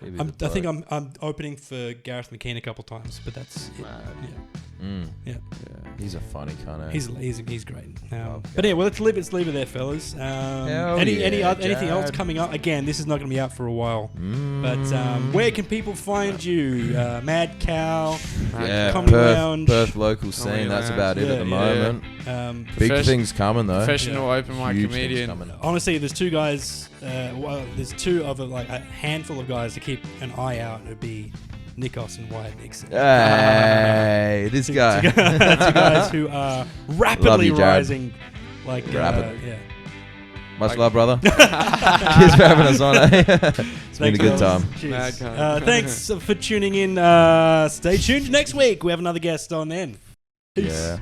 I think I'm opening for Gareth McKean a couple times, but that's it. Yeah. He's a funny cunt. He's great. But yeah, well, let's leave it there, fellas. Anything else coming up? Again, this is not going to be out for a while. But where can people find you? Mad Cow, Comedy Lounge, Perth local scene. That's about it at the moment. Big things coming though. Professional open mic comedian. Honestly, there's two guys. There's two of like a handful of guys to keep an eye out. It'd be Nikos and Wyatt Nixon. Hey, this guy. Two guys who are rapidly rising. Like rapid. Yeah. Much love, brother. Cheers for having us on. It's been a good time. Cheers. Thanks for tuning in. Stay tuned next week. We have another guest on then. Peace. Yeah.